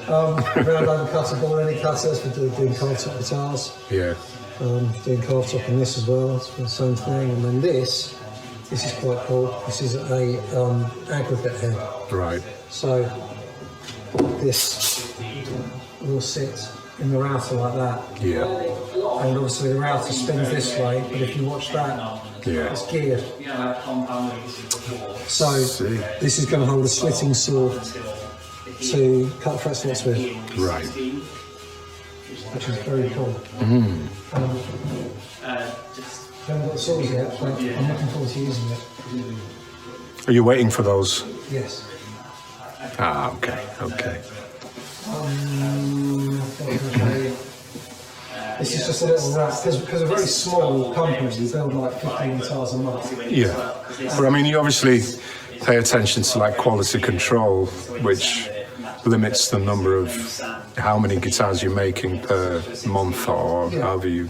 Speaker 2: Round over cutter, ball any cutters for doing concert guitars.
Speaker 1: Yeah.
Speaker 2: Doing carved top on this as well, it's the same thing. And then this is quite cool. This is a aggregate head.
Speaker 1: Right.
Speaker 2: So this will sit in the router like that.
Speaker 1: Yeah.
Speaker 2: And obviously the router spins this way, but if you watch that,
Speaker 1: Yeah.
Speaker 2: it's geared. So
Speaker 1: See.
Speaker 2: this is going to hold a slitting saw to cut fret slots with,
Speaker 1: Right.
Speaker 2: which is very cool. Haven't got the saws yet, but I'm looking forward to using it.
Speaker 1: Are you waiting for those?
Speaker 2: Yes.
Speaker 1: Ah, okay, okay.
Speaker 2: This is just a little wrap, because a very small company, we build like 15 guitars a month.
Speaker 1: Yeah. But I mean, you obviously pay attention to like quality control, which limits the number of how many guitars you're making per month or however you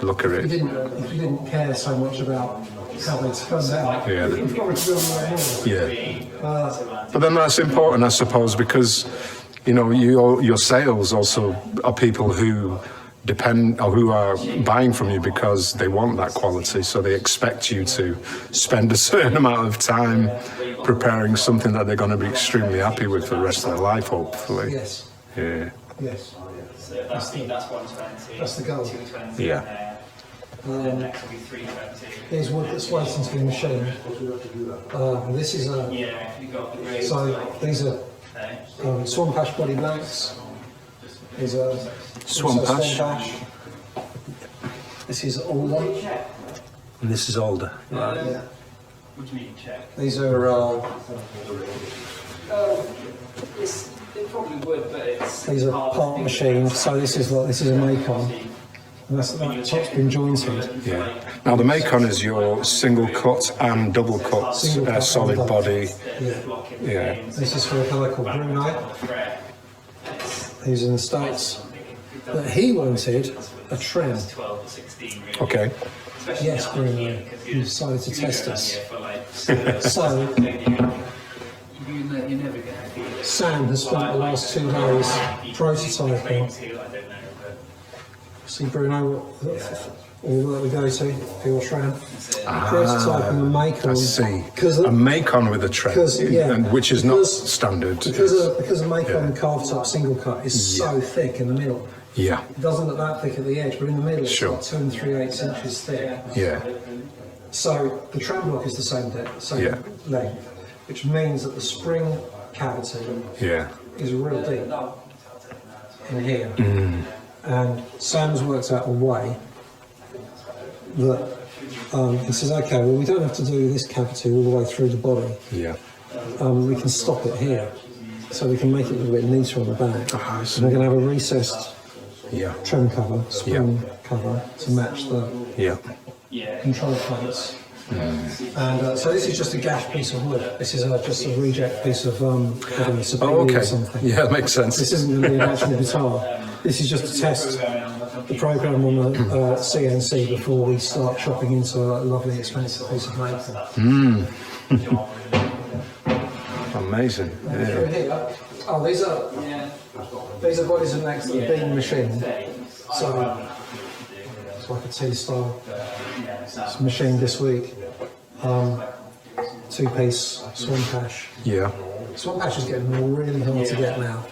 Speaker 1: look at
Speaker 2: If
Speaker 1: it.
Speaker 2: you didn't care so much about how they turned out,
Speaker 1: Yeah.
Speaker 2: you've got to build a lot more.
Speaker 1: Yeah. But then that's important, I suppose, because, you know, your sales also are people who depend or who are buying from you because they want that quality, so they expect you to spend a certain amount of time preparing something that they're going to be extremely happy with for the rest of their life, hopefully.
Speaker 2: Yes,
Speaker 1: Yeah.
Speaker 2: yes.
Speaker 4: I think that's 120.
Speaker 2: That's the goal.
Speaker 4: 220.
Speaker 1: Yeah.
Speaker 4: Next will be 320.
Speaker 2: Here's wood that's waiting to be machined. This is a.
Speaker 4: Yeah, you got the grade.
Speaker 2: So these are Swan Pash body blanks. These are
Speaker 1: Swan
Speaker 2: also
Speaker 1: Pash.
Speaker 2: Swan Pash. This is Alder.
Speaker 6: And this is older.
Speaker 2: Yeah.
Speaker 4: What do you mean check?
Speaker 2: These are
Speaker 4: It probably would, but it's.
Speaker 2: these are part machined. So this is a Macon, and that top's been jointed.
Speaker 1: Yeah. Now the Macon is your single cut and double cut,
Speaker 2: Single cut
Speaker 1: solid
Speaker 2: and double.
Speaker 1: body.
Speaker 2: Yeah.
Speaker 1: Yeah.
Speaker 2: This is for a guy called Bruno. He's in the States, but he wanted a trim.
Speaker 1: Okay.
Speaker 2: Yes, Bruno. He decided to test us. So Sam has spent the last 2 days prototyping. See, Bruno, all that we go to for your tram. Prototyping a Macon.
Speaker 1: I see.
Speaker 2: Because
Speaker 1: A Macon with a tread, which is not standard.
Speaker 2: Because a Macon carved top single cut is so thick in the middle.
Speaker 1: Yeah.
Speaker 2: It doesn't look that thick at the edge, but in the middle it's
Speaker 1: Sure.
Speaker 2: like 2 3/8 inches thick.
Speaker 1: Yeah.
Speaker 2: So the tram block is the same
Speaker 1: Yeah.
Speaker 2: length, which means that the spring cavity
Speaker 1: Yeah.
Speaker 2: is real deep in here. And Sam's worked out a way that he says, okay, well, we don't have to do this cavity all the way through the body.
Speaker 1: Yeah.
Speaker 2: We can stop it here, so we can make it a little bit neater on the back.
Speaker 1: I see.
Speaker 2: And we're going to have a recessed
Speaker 1: Yeah.
Speaker 2: trim cover, spring cover, to match the
Speaker 1: Yeah.
Speaker 2: control plates. And so this is just a gash piece of wood. This is just a reject piece of it's a
Speaker 1: Oh, okay.
Speaker 2: or something.
Speaker 1: Yeah, that makes sense.
Speaker 2: This isn't going to be an actual guitar. This is just to test the program on the CNC before we start chopping into a lovely expensive piece of maple.
Speaker 1: Amazing.
Speaker 2: Through
Speaker 1: Yeah.
Speaker 2: here, these are bodies of necks that have been machined. So it's like a T-style. It's machined this week. 2-piece Swan Pash.
Speaker 1: Yeah.
Speaker 2: Swan Pash is getting really hard to get now.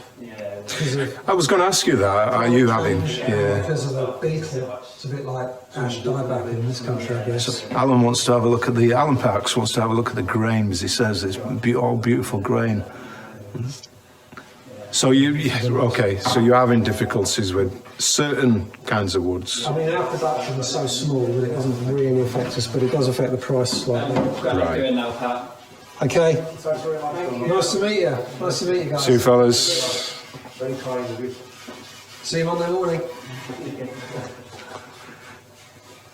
Speaker 2: Because of,
Speaker 1: I was going to ask you that. Are you having? Yeah.
Speaker 2: because of the beetle. It's a bit like ash dieback in this country, I guess.
Speaker 6: Alan wants to have a look at the, Alan Parks wants to have a look at the grain, as he says, it's all beautiful grain.
Speaker 1: So okay. So you're having difficulties with certain kinds of woods.
Speaker 2: I mean, our production is so small that it doesn't really affect us, but it does affect the price slightly.
Speaker 1: Right.
Speaker 4: Now, Pat.
Speaker 2: Okay. Nice to meet you. Nice to meet you guys.
Speaker 1: See you fellas.
Speaker 2: See you Monday morning.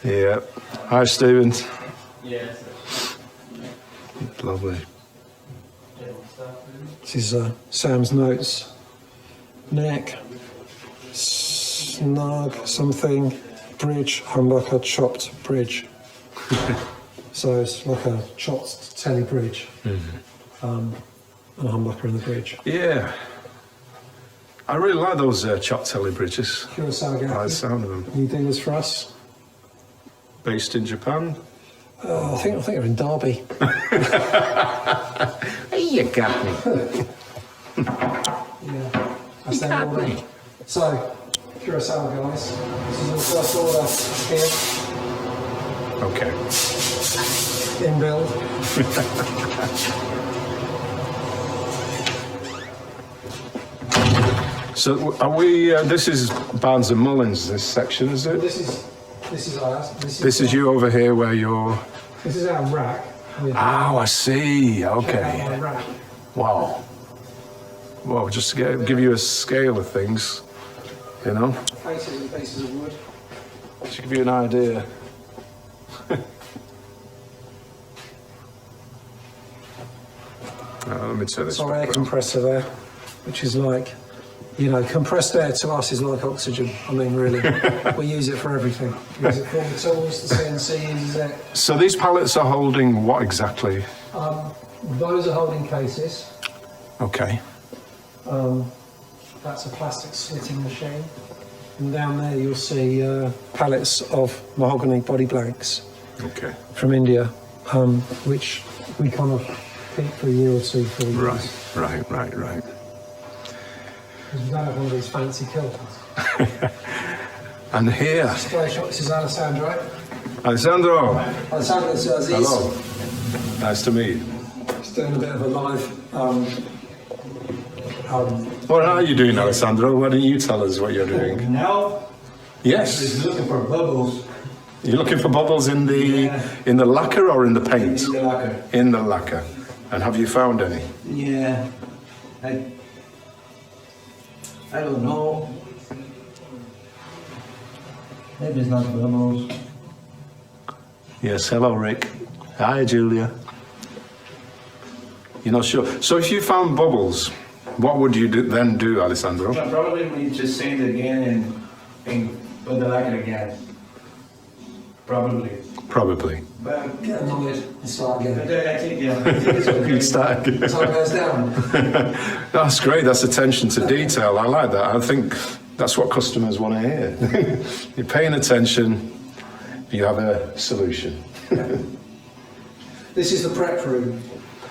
Speaker 1: Yeah. Hi, Stephen.
Speaker 4: Yeah.
Speaker 1: Lovely.
Speaker 2: This is Sam's notes. Neck, snug, something, bridge, humbucker, chopped bridge. So it's like a chopped telly bridge. And a humbucker in the bridge.
Speaker 1: Yeah. I really like those chopped telly bridges.
Speaker 2: Kurosawa
Speaker 1: I like the
Speaker 2: Gaki.
Speaker 1: sound of them.
Speaker 2: Can you do this for us?
Speaker 1: based in Japan.
Speaker 2: I think they're in Derby.
Speaker 1: You got me.
Speaker 2: Yeah, that's their order. So, Curacao guys, this is the first order here.
Speaker 1: Okay.
Speaker 2: In build.
Speaker 1: So are we? This is Barnes and Mullins. This section, is it?
Speaker 2: This is ours.
Speaker 1: This is you over here, where you're.
Speaker 2: This is our rack.
Speaker 1: Oh, I see.
Speaker 2: Check out
Speaker 1: Okay.
Speaker 2: my rack.
Speaker 1: Wow. Well, just to give you a scale of things, you know,
Speaker 2: Faces and pieces of wood.
Speaker 1: to give you an idea. Let me turn this
Speaker 2: It's our air
Speaker 1: back on.
Speaker 2: compressor there, which is like, you know, compressed air to us is like oxygen. I mean, really, we use it for everything. We use it for all the tools, the CNC uses it.
Speaker 1: So these pallets are holding what exactly?
Speaker 2: Those are holding cases.
Speaker 1: Okay.
Speaker 2: That's a plastic slitting machine. And down there you'll see pallets of mahogany body blanks
Speaker 1: Okay.
Speaker 2: from India, which we kind of keep for a year or two for use.
Speaker 1: Right.
Speaker 2: Because we don't have one of these fancy kilns.
Speaker 1: And here,
Speaker 2: Display shot, this is Alessandro.
Speaker 1: Alessandro.
Speaker 2: Alessandro is Aziz.
Speaker 1: Hello. Nice to meet you.
Speaker 2: He's doing a bit of a live.
Speaker 1: What are you doing, Alessandro? Why don't you tell us what you're doing?
Speaker 8: Now,
Speaker 1: Yes.
Speaker 8: he's looking for bubbles
Speaker 1: You're looking for bubbles in the lacquer or in the paint?
Speaker 8: in the lacquer.
Speaker 1: In the lacquer. And have you found any?
Speaker 8: Yeah, I don't know. Maybe it's not bubbles.
Speaker 6: Yes, hello, Rick. Hi, Julia.
Speaker 1: You're not sure. So if you found bubbles, what would you then do, Alessandro?
Speaker 8: Probably we just sand it again and put the lacquer again. Probably.
Speaker 1: Probably.
Speaker 8: But
Speaker 2: Get annoyed and start again.
Speaker 8: I think, yeah, I think it's okay.
Speaker 1: You'd start again.
Speaker 2: Time goes down.
Speaker 1: That's great. That's attention to detail. I like that. I think that's what customers want to hear. You're paying attention. You have a solution.
Speaker 2: This is the prep room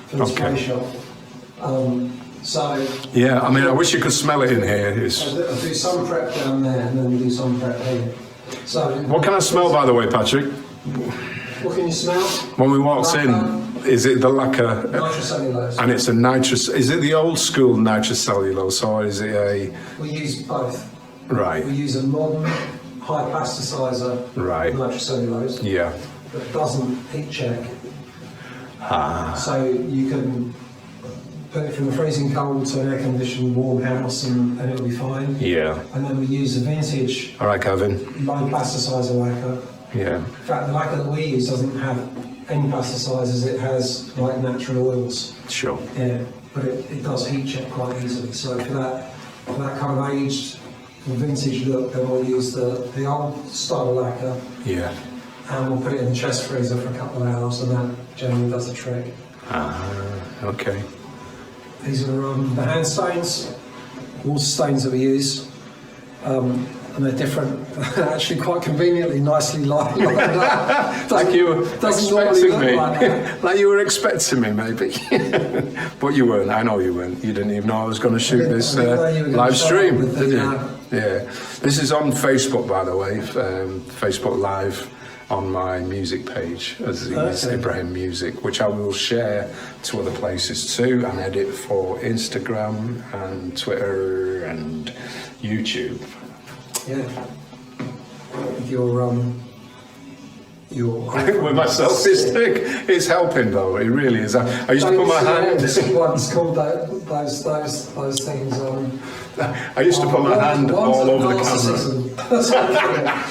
Speaker 2: for the
Speaker 1: Okay.
Speaker 2: spray shop. So
Speaker 1: Yeah, I mean, I wish you could smell it in here.
Speaker 2: I do some prep down there and then we do some prep here. So
Speaker 1: What can I smell, by the way, Patrick?
Speaker 2: what can you smell?
Speaker 1: When we walked in, is it the lacquer?
Speaker 2: Nitrocellulose.
Speaker 1: And it's a nitrous. Is it the old school nitrocellulose or is it a?
Speaker 2: We use both.
Speaker 1: Right.
Speaker 2: We use a modern high plasticizer
Speaker 1: Right.
Speaker 2: nitrocellulose
Speaker 1: Yeah.
Speaker 2: that doesn't heat check. So you can put it from a freezing cold to an air conditioned warm house and it'll be fine.
Speaker 1: Yeah.
Speaker 2: And then we use a vintage
Speaker 1: All right, Kevin.
Speaker 2: low plasticizer lacquer.
Speaker 1: Yeah.
Speaker 2: In fact, the lacquer that we use doesn't have any plasticizers, it has like natural oils.
Speaker 1: Sure.
Speaker 2: Yeah, but it does heat check quite easily. So for that kind of aged vintage look, then we'll use the old style lacquer
Speaker 1: Yeah.
Speaker 2: and we'll put it in the chest freezer for a couple of hours and that generally does the trick.
Speaker 1: Okay.
Speaker 2: These are the hand stains, water stains that we use. And they're different, actually quite conveniently, nicely lined up.
Speaker 1: Like you were
Speaker 2: doesn't normally
Speaker 1: expecting
Speaker 2: look
Speaker 1: me.
Speaker 2: like that.
Speaker 1: Like you were expecting me, maybe. But you weren't. I know you weren't. You didn't even know I was going to shoot this
Speaker 2: I didn't know you were gonna
Speaker 1: live
Speaker 2: start
Speaker 1: stream,
Speaker 2: with
Speaker 1: did
Speaker 2: the,
Speaker 1: you? Yeah. This is on Facebook, by the way. Facebook Live on my music page, Aziz Ibrahim Music, which I will share to other places too and edit for Instagram and Twitter and YouTube.
Speaker 2: Yeah. Your
Speaker 1: With my selfie stick, it's helping though. It really is. I used to put my hand.
Speaker 2: Once called those things.
Speaker 1: I used to put my hand all over the camera.
Speaker 2: camera.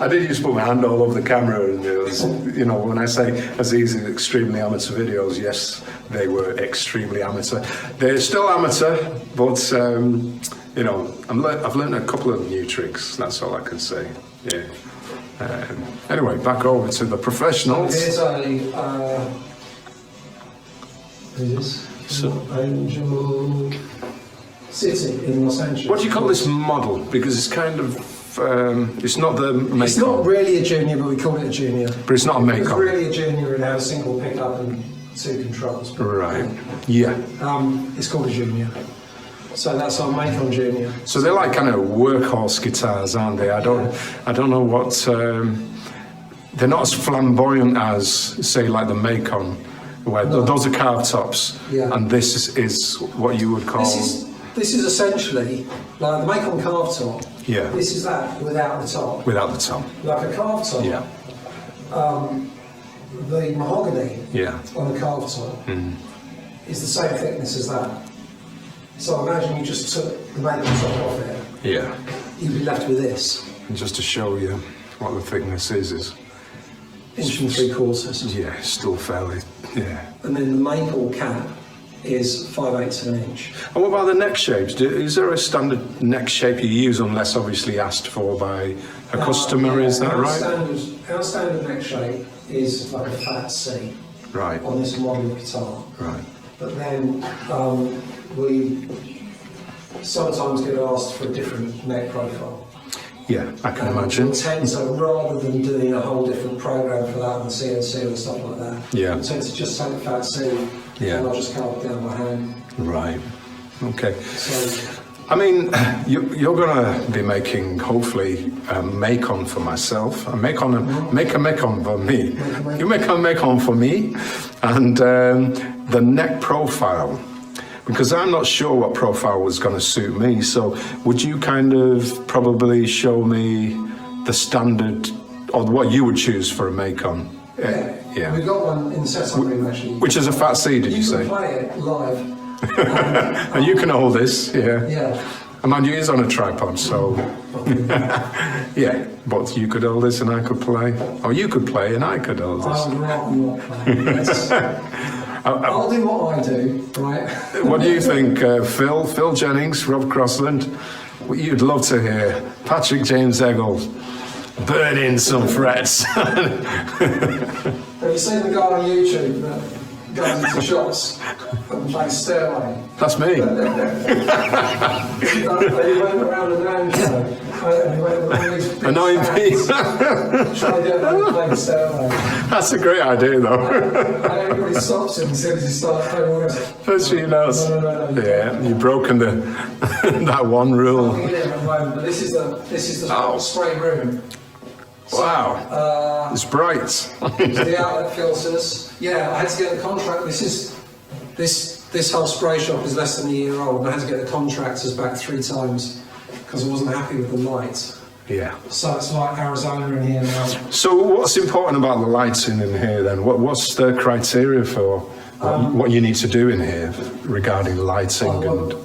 Speaker 1: I did used to put my hand all over the camera, and it was, you know, when I say Aziz is extremely amateur videos, yes, they were extremely amateur. They're still amateur, but you know, I've learned a couple of new tricks. That's all I can say. Yeah. Anyway, back over to the professionals.
Speaker 2: Here's who's this? Angel City in Los Angeles.
Speaker 1: What do you call this model? Because it's kind of It's not the Macon.
Speaker 2: It's not really a junior, but we call it a junior.
Speaker 1: But it's not a
Speaker 2: If it was
Speaker 1: Macon.
Speaker 2: really a junior, it'd have a single pickup and 2 controls. But,
Speaker 1: Right. Yeah.
Speaker 2: It's called a junior. So that's our Macon Junior.
Speaker 1: So they're like kind of workhorse guitars, aren't they? I don't know what. They're not as flamboyant as, say, like the Macon, where those are carved tops,
Speaker 2: Yeah.
Speaker 1: and this is what you would call.
Speaker 2: This is essentially like the Macon carved top.
Speaker 1: Yeah.
Speaker 2: This is that without the top.
Speaker 1: Without the top.
Speaker 2: Like a carved top.
Speaker 1: Yeah.
Speaker 2: The mahogany
Speaker 1: Yeah.
Speaker 2: on a carved top is the same thickness as that. So imagine you just took the Macon top off it.
Speaker 1: Yeah.
Speaker 2: You'd be left with this.
Speaker 1: And just to show you what the thickness is
Speaker 2: 1 3/4.
Speaker 1: yeah, still fairly. Yeah.
Speaker 2: And then the maple cap is 5/8 of an inch.
Speaker 1: And what about the neck shapes? Is there a standard neck shape you use unless obviously asked for by a customer? Is that right?
Speaker 2: Our standard neck shape is like a fat C
Speaker 1: Right.
Speaker 2: on this model of guitar.
Speaker 1: Right.
Speaker 2: But then we sometimes get asked for a different neck profile.
Speaker 1: Yeah, I can imagine.
Speaker 2: We tend to, rather than doing a whole different program for that and CNC and stuff like that,
Speaker 1: Yeah.
Speaker 2: we tend to just take the fat C
Speaker 1: Yeah.
Speaker 2: and I'll just carve it down by hand.
Speaker 1: Right. Okay.
Speaker 2: So
Speaker 1: I mean, you're going to be making, hopefully, a Macon for myself, make a Macon for me. You make a Macon for me, and the neck profile, because I'm not sure what profile was going to suit me. So, would you kind of probably show me the standard, or what you would choose for a Macon?
Speaker 2: yeah, we've got one in the setup room actually.
Speaker 1: Which is a fat C, did you
Speaker 2: You
Speaker 1: say?
Speaker 2: can play it live.
Speaker 1: And you can hold this, yeah.
Speaker 2: Yeah.
Speaker 1: And mind you, it is on a tripod, so yeah. But you could hold this and I could play, or you could play and I could hold
Speaker 2: I
Speaker 1: this.
Speaker 2: would rather not play. I'll do what I do, right?
Speaker 1: What do you think, Phil Jennings, Rob Crossland? What you'd love to hear Patrick James Eggle burn in some frets.
Speaker 2: Have you seen the guy on YouTube that goes into shops and plays Stairway?
Speaker 1: That's me.
Speaker 2: He went around an show and he went with all these big
Speaker 1: Annoying
Speaker 2: fans
Speaker 1: people.
Speaker 2: trying to get them to play Stairway.
Speaker 1: That's a great idea, though.
Speaker 2: And everybody stops him as soon as he starts playing all this.
Speaker 1: That's you know.
Speaker 2: No.
Speaker 1: Yeah, you've broken that one rule.
Speaker 2: I'm in it at the moment, but this is the spray room.
Speaker 1: Wow, it's bright.
Speaker 2: The outlet filters. Yeah, I had to get the contract. This whole spray shop is less than a year old, and I had to get the contractors back 3 times because I wasn't happy with the lights.
Speaker 1: Yeah.
Speaker 2: So it's like Arizona in here now.
Speaker 1: So what's important about the lighting in here then? What's the criteria for what you need to do in here regarding lighting and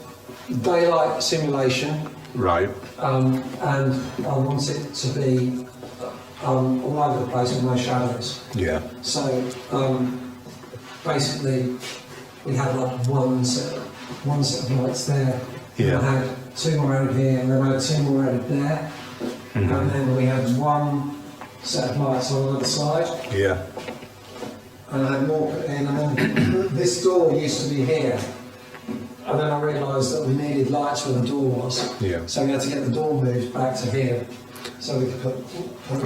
Speaker 2: Daylight simulation,
Speaker 1: right?
Speaker 2: and I want it to be all over the place with no shadows.
Speaker 1: Yeah.
Speaker 2: So basically, we had like one set of lights there.
Speaker 1: Yeah.
Speaker 2: And I had 2 more out here, and then I had 2 more out there, and then we had 1 set of lights on the other side,
Speaker 1: Yeah.
Speaker 2: and I had more put in, and then this door used to be here, and then I realised that we needed lights where the door was.
Speaker 1: Yeah.
Speaker 2: So we had to get the door moved back to here, so we could put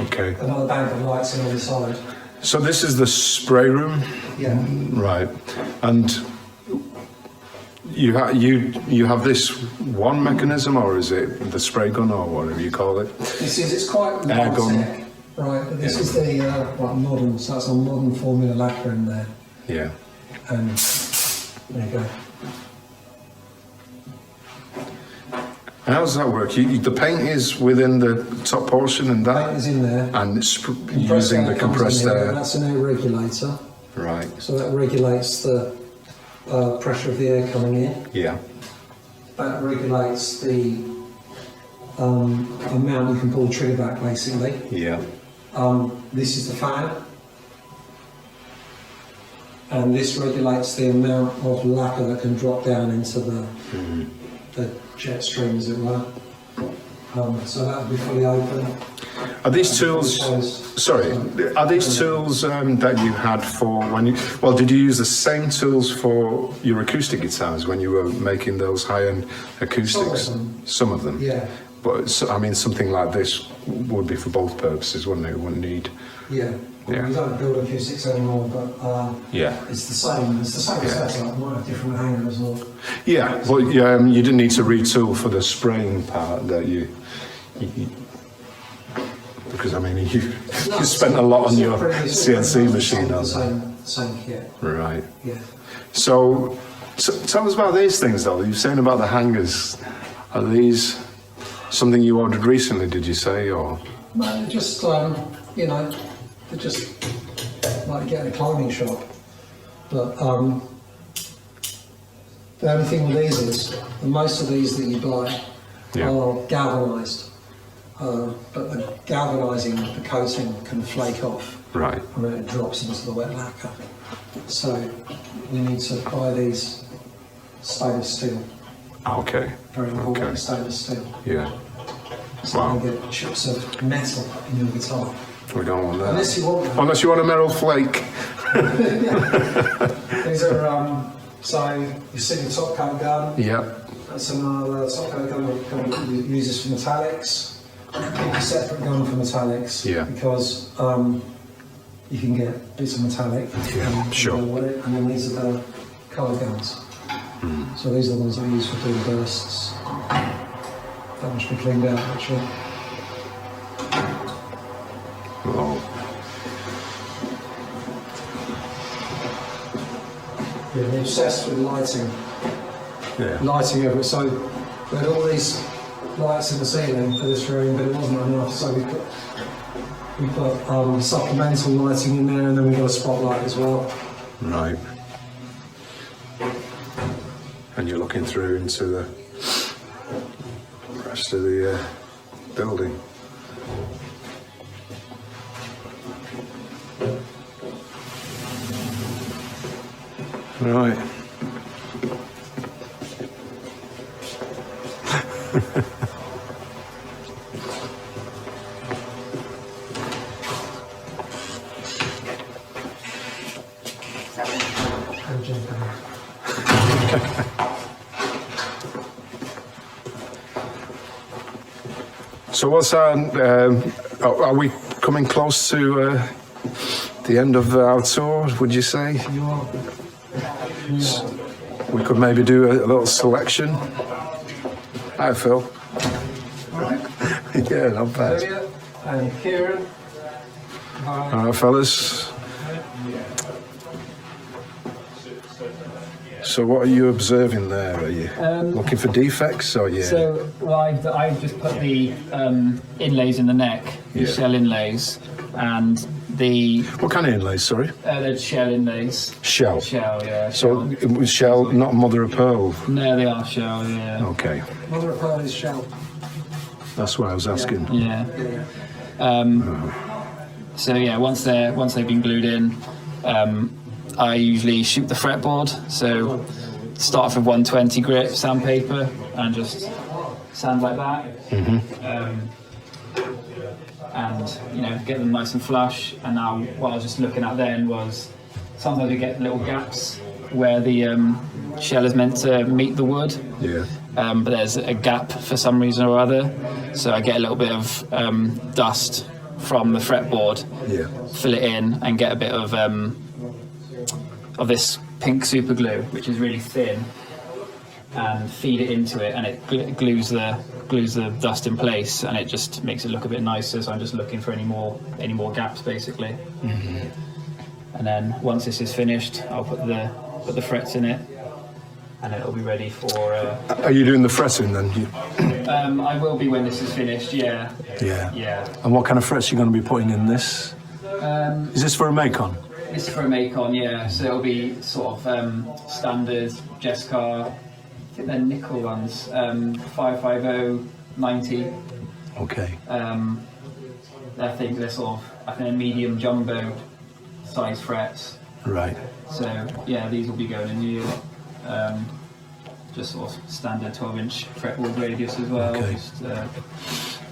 Speaker 1: Okay.
Speaker 2: another bank of lights in on the side.
Speaker 1: So this is the spray room,
Speaker 2: Yeah.
Speaker 1: right? And you have this one mechanism, or is it the spray gun, or whatever you call it?
Speaker 2: It's quite
Speaker 1: Air gun.
Speaker 2: low-tech, right? But this is the modern, so that's a modern formula lacquer in there,
Speaker 1: Yeah.
Speaker 2: and there you go.
Speaker 1: And how does that work? The paint is within the top portion and
Speaker 2: Paint
Speaker 1: that,
Speaker 2: is in there.
Speaker 1: and it's using the compressed
Speaker 2: comes in here,
Speaker 1: air.
Speaker 2: That's an air regulator,
Speaker 1: Right.
Speaker 2: so that regulates the pressure of the air coming in.
Speaker 1: Yeah.
Speaker 2: That regulates the amount you can pull the trigger back, basically.
Speaker 1: Yeah.
Speaker 2: This is the fan, and this regulates the amount of lacquer that can drop down into the jet stream, as it were. So that will be fully open.
Speaker 1: Are these tools? Sorry, are these tools that you had for when you? Well, did you use the same tools for your acoustic guitars when you were making those high-end acoustics?
Speaker 2: Some of them.
Speaker 1: Some of them.
Speaker 2: Yeah.
Speaker 1: But I mean, something like this would be for both purposes, wouldn't it? It wouldn't need.
Speaker 2: Yeah.
Speaker 1: Yeah.
Speaker 2: We don't build acoustics anymore, but
Speaker 1: Yeah.
Speaker 2: it's the same. It's the same setup. Might have different hangers or.
Speaker 1: Yeah, but you didn't need to retool for the spraying part that you because I mean you spent a lot on your CNC machine on that.
Speaker 2: Same kit.
Speaker 1: Right.
Speaker 2: Yeah.
Speaker 1: So tell us about these things though. You were saying about the hangers. Are these something you ordered recently? Did you say or?
Speaker 2: No, they're just you know, they're just like you get in a climbing shop, but the only thing with these is that most of these that you buy are galvanised, but the galvanising, the coating can flake off.
Speaker 1: Right.
Speaker 2: And then it drops into the wet lacquer. So we need to buy these stainless steel.
Speaker 1: Okay.
Speaker 2: Very important, stainless steel.
Speaker 1: Yeah.
Speaker 2: So you don't get chips of metal in your guitar.
Speaker 1: We don't want that.
Speaker 2: Unless you want that.
Speaker 1: Unless you want a metal flake.
Speaker 2: These are, so you see the top coat gun.
Speaker 1: Yeah.
Speaker 2: That's another top coat gun that uses for metallics. Keep a separate gun for metallics.
Speaker 1: Yeah.
Speaker 2: Because you can get bits of metallic.
Speaker 1: Yeah, sure.
Speaker 2: And then these are the colour guns. So these are the ones that we use for doing bursts. That one should be cleaned out actually.
Speaker 1: Oh.
Speaker 2: Yeah, we're obsessed with lighting.
Speaker 1: Yeah.
Speaker 2: Lighting of it. So we had all these lights in the ceiling for this room, but it wasn't enough. So we put supplemental lighting in there, and then we got a spotlight as well.
Speaker 1: Right. And you're looking through into the rest of the building. Right. So what's our, are we coming close to the end of our tour, would you say?
Speaker 2: You are.
Speaker 1: We could maybe do a little selection. Hi, Phil.
Speaker 2: All right.
Speaker 1: Yeah, not bad.
Speaker 2: Olivia and Kieran.
Speaker 1: All right, fellas. So what are you observing there? Are you looking for defects or yeah?
Speaker 4: So well, I've just put the inlays in the neck, the
Speaker 1: Yeah.
Speaker 4: shell inlays, and the
Speaker 1: What kind of inlays, sorry?
Speaker 4: they're shell inlays.
Speaker 1: Shell.
Speaker 4: Shell, yeah.
Speaker 1: So it was shell, not mother of pearl.
Speaker 4: No, they are shell, yeah.
Speaker 1: Okay,
Speaker 2: Mother of pearl is shell.
Speaker 1: that's what I was asking.
Speaker 4: Yeah. So yeah, once they've been glued in, I usually shoot the fretboard. So start off with 120 grit sandpaper and just sand like that. And you know, get them nice and flush. And now what I was just looking at then was sometimes you get little gaps where the shell is meant to meet the wood.
Speaker 1: Yeah.
Speaker 4: But there's a gap for some reason or other, so I get a little bit of dust from the fretboard,
Speaker 1: Yeah.
Speaker 4: fill it in, and get a bit of this pink super glue, which is really thin, and feed it into it, and it glues the dust in place, and it just makes it look a bit nicer. So I'm just looking for any more gaps, basically. And then once this is finished, I'll put the frets in it, and it'll be ready for.
Speaker 1: Are you doing the fretting then?
Speaker 4: I will be when this is finished. Yeah.
Speaker 1: Yeah.
Speaker 4: Yeah.
Speaker 6: And what kind of frets are you going to be putting in this? Is this for a Macon?
Speaker 4: This is for a Macon, yeah. So it'll be sort of standard Jessica. I think they're nickel ones. 550 90.
Speaker 6: Okay.
Speaker 4: I think they're sort of a medium jumbo size frets.
Speaker 6: Right.
Speaker 4: So yeah, these will be going in here. Just sort of standard 12-inch fretboard radius as well.
Speaker 6: Okay.
Speaker 4: Just,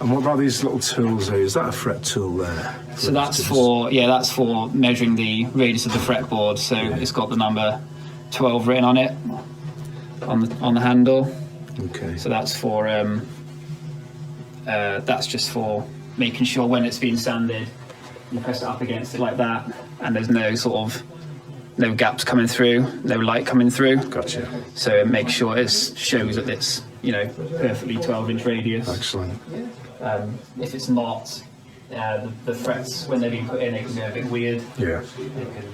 Speaker 1: And what about these little tools there? Is that a fret tool there?
Speaker 4: so that's for measuring the radius of the fretboard. So it's got the number 12 written on it on the handle.
Speaker 1: Okay.
Speaker 4: So that's for that's just for making sure when it's being sanded, you press it up against it like that, and there's no gaps coming through, no light coming through.
Speaker 1: Gotcha.
Speaker 4: So it makes sure it shows that it's perfectly 12-inch radius.
Speaker 1: Excellent.
Speaker 4: If it's not, the frets when they're being put in, they can be a bit weird.
Speaker 1: Yeah.
Speaker 4: They can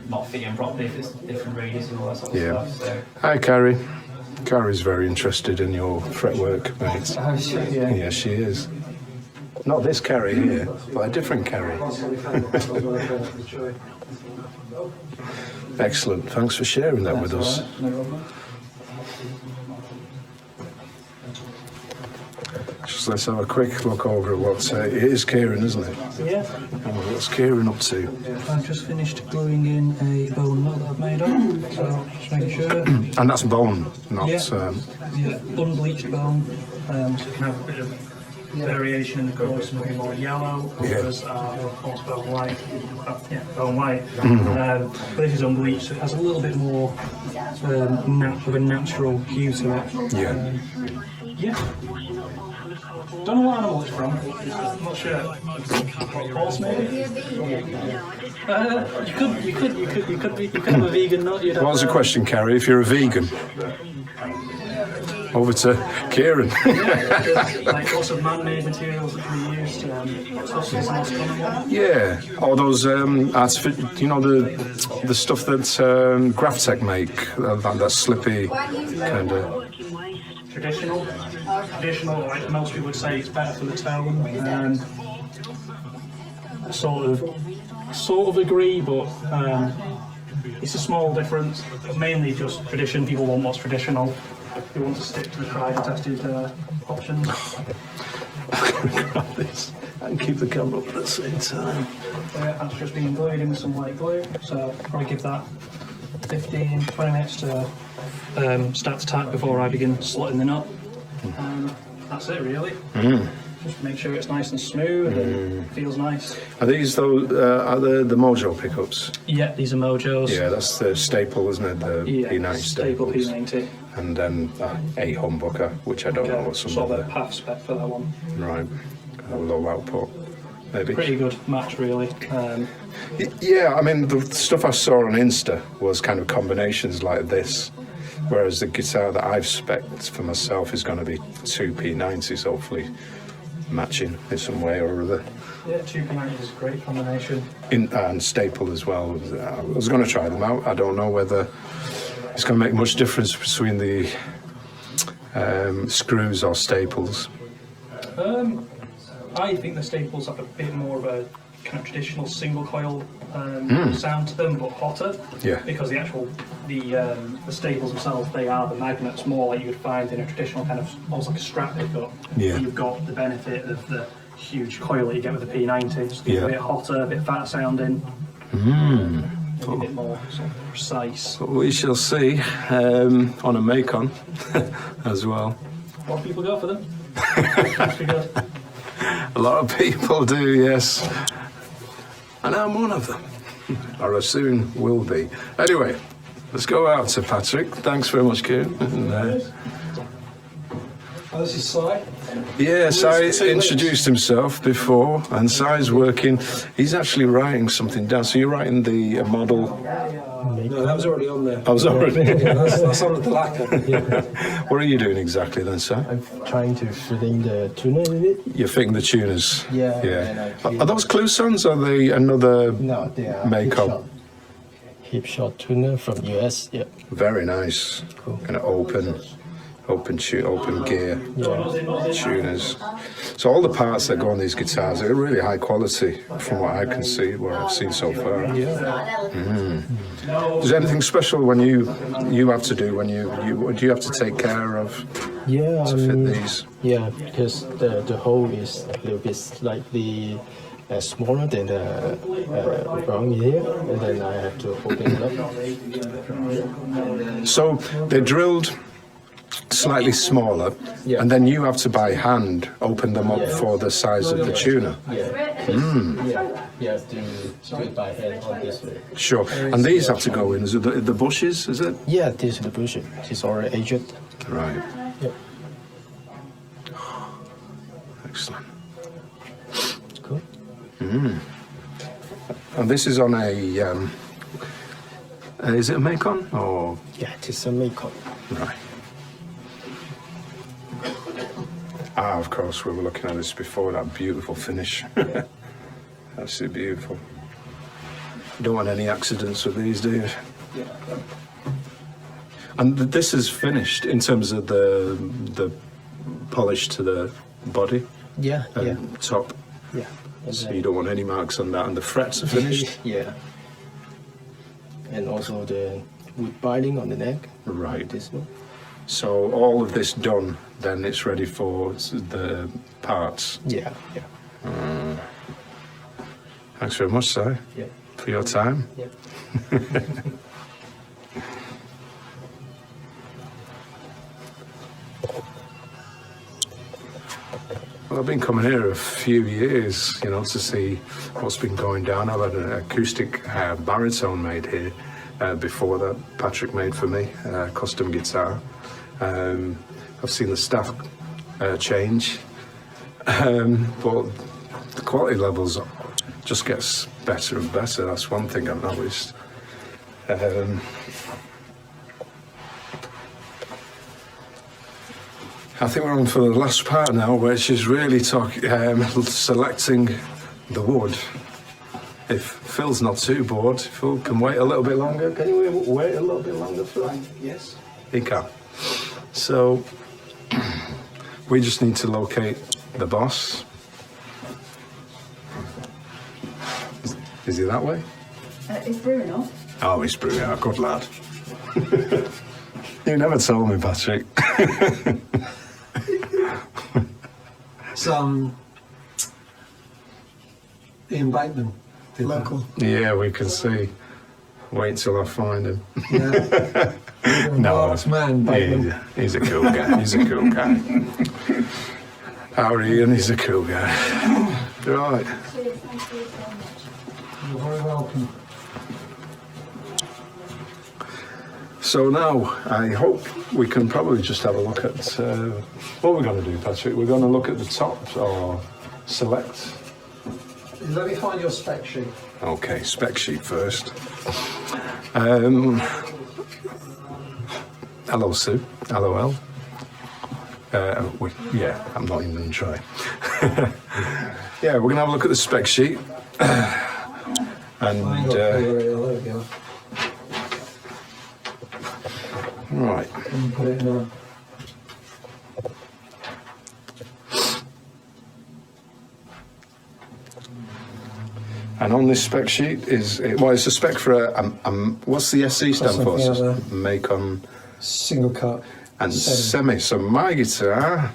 Speaker 4: not fit in properly if it's different radius and all that sort of
Speaker 1: Yeah.
Speaker 4: stuff. So.
Speaker 1: Hi, Carrie. Carrie's very interested in your fretwork, mate.
Speaker 4: Oh, sure, yeah.
Speaker 1: Yeah, she is. Not this Carrie here, but a different Carrie. Excellent. Thanks for sharing that with us.
Speaker 4: No problem.
Speaker 1: Just let's have a quick look over at what it is Kieran, isn't it?
Speaker 3: Yeah,
Speaker 1: What's Kieran up to?
Speaker 3: I've just finished gluing in a bone nut that I've made up, so just making sure.
Speaker 1: And that's bone, not...
Speaker 3: Yeah. Unbleached bone, so you can have a bit of variation in the colour, some will be more yellow, others are of course bone white. Bone white. But this is unbleached, so it has a little bit more of a natural hue to it.
Speaker 1: Yeah.
Speaker 3: Yeah. Don't know what animal it's from. I'm not sure. Horse maybe? You could have a vegan nut.
Speaker 1: What was the question, Carrie? If you're a vegan? Over to Kieran.
Speaker 3: Like lots of man-made materials that can be used. Fossils and lots of
Speaker 1: Yeah, all those the stuff that Graphtec make, that slippy kind of.
Speaker 3: Traditional, like most people would say, it's better for the tone. Sort of agree, but it's a small difference. Mainly just tradition. People want what's traditional. They want to stick to the tried and tested options.
Speaker 1: Grab this and keep the camera up at the same time.
Speaker 3: That's just being glued in with some white glue, so probably give that 15-20 minutes to start to tight before I begin slotting the knot. That's it really. Just make sure it's nice and smooth and feels nice.
Speaker 1: Are these though? Are the Mojo pickups?
Speaker 3: Yeah, these are Mojos.
Speaker 1: Yeah, that's the staple, isn't it? The P90
Speaker 3: staple
Speaker 1: staples.
Speaker 3: P90.
Speaker 1: And then a humbucker, which I don't know what some
Speaker 3: sort
Speaker 1: of
Speaker 3: of a half spec for that one.
Speaker 1: Right, a low output, maybe.
Speaker 3: Pretty good match really.
Speaker 1: Yeah, I mean the stuff I saw on Insta was kind of combinations like this, whereas the guitar that I've spec'd for myself is going to be two P90s, hopefully matching in some way or other.
Speaker 3: Yeah, two P90s is a great combination.
Speaker 1: And staple as well. I was going to try them out. I don't know whether it's going to make much difference between the screws or staples.
Speaker 3: I think the staples have a bit more of a kind of traditional single coil sound to them, but hotter.
Speaker 1: Yeah.
Speaker 3: Because the staples themselves, they are the magnets, more like you would find in a traditional kind of almost like a strap pickup.
Speaker 1: Yeah.
Speaker 3: You've got the benefit of the huge coil that you get with the P90. It's
Speaker 1: Yeah.
Speaker 3: a bit hotter, a bit fatter sounding. Maybe a bit more sort of precise.
Speaker 1: We shall see on a Macon as well.
Speaker 3: A lot of people go for them. Must be good.
Speaker 1: A lot of people do, yes. And I'm one of them. Or I soon will be. Anyway, let's go out to Patrick. Thanks very much, Kieran.
Speaker 2: This is Si.
Speaker 1: Yeah, Si introduced himself before, and Si's working. He's actually writing something down. So you're writing the model.
Speaker 2: No, that was already on there.
Speaker 1: I was already.
Speaker 2: Yeah, that's on the lacquer.
Speaker 1: What are you doing exactly then, Si?
Speaker 9: I'm trying to fit in the tuner in it.
Speaker 1: You're fitting the tuners.
Speaker 9: Yeah.
Speaker 1: Yeah. Are those Clusons or are they another
Speaker 9: No, they are
Speaker 1: Macon?
Speaker 9: hip shot tuner from US. Yeah.
Speaker 1: Very nice.
Speaker 9: Cool.
Speaker 1: Kind of open gear tuners. So all the parts that go on these guitars are really high quality from what I can see, what I've seen so far. Is there anything special when you have to do when you do you have to take care of
Speaker 9: Yeah.
Speaker 1: to fit these?
Speaker 9: Yeah, because the hole is a little bit slightly smaller than the round here, and then I have to open it up.
Speaker 1: So they're drilled slightly smaller,
Speaker 9: Yeah.
Speaker 1: and then you have to by hand open them up for the size of the tuner.
Speaker 9: Yeah, do it by hand on this way.
Speaker 1: Sure. And these have to go in. Is it the bushes? Is it?
Speaker 9: Yeah, this is the bush. It's already aged.
Speaker 1: Right.
Speaker 9: Yep.
Speaker 1: Excellent.
Speaker 9: Cool.
Speaker 1: And this is on a, is it a Macon or?
Speaker 9: Yeah, it is a Macon.
Speaker 1: Right. Ah, of course, we were looking at this before, that beautiful finish. Absolutely beautiful. You don't want any accidents with these, do you?
Speaker 9: Yeah.
Speaker 1: And this is finished in terms of the polish to the body
Speaker 9: Yeah,
Speaker 1: and
Speaker 9: yeah,
Speaker 1: top.
Speaker 9: yeah. And
Speaker 1: So
Speaker 9: then-
Speaker 1: you don't want any marks on that, and the frets are finished.
Speaker 9: Yeah. And also the wood binding on the neck.
Speaker 1: Right.
Speaker 9: This one.
Speaker 1: So all of this done, then it's ready for the parts.
Speaker 9: Yeah, yeah,
Speaker 1: Thanks very much, sir,
Speaker 9: yeah,
Speaker 1: for your time.
Speaker 9: yeah.
Speaker 1: Well, I've been coming here a few years, you know, to see what's been going down. I've had an acoustic baritone made here before that Patrick made for me, custom guitar. I've seen the staff change, but the quality levels just gets better and better. That's one thing I've noticed. I think we're on for the last part now, which is really selecting the wood. If Phil's not too bored, Phil can wait a little bit longer. Can you wait a little bit longer, Phil?
Speaker 2: Yes.
Speaker 1: He can. So we just need to locate the boss. Is he that way?
Speaker 5: Is Bruno?
Speaker 1: Oh, he's brilliant. Good lad. You never told me, Patrick.
Speaker 2: Some Ian Bateman did local.
Speaker 1: Yeah, we can see. Wait till I find him.
Speaker 2: Yeah.
Speaker 1: No,
Speaker 2: Mark's man, Bateman.
Speaker 1: he's a cool guy. He's a cool guy. Our Ian, he's a cool guy. Right.
Speaker 2: You're very welcome.
Speaker 1: So now, I hope we can probably just have a look at what we're going to do, Patrick. We're going to look at the tops or select.
Speaker 2: Let me find your spec sheet.
Speaker 1: Okay, spec sheet first. Hello, Sue. LOL. Yeah, I'm not even going to try. Yeah, we're going to have a look at the spec sheet. And
Speaker 2: There we go.
Speaker 1: right.
Speaker 2: And put it in a...
Speaker 1: And on this spec sheet is it's a spec for a what's the SC stand for?
Speaker 2: Something like that.
Speaker 1: Macon
Speaker 2: Single cut.
Speaker 1: and semi. So my guitar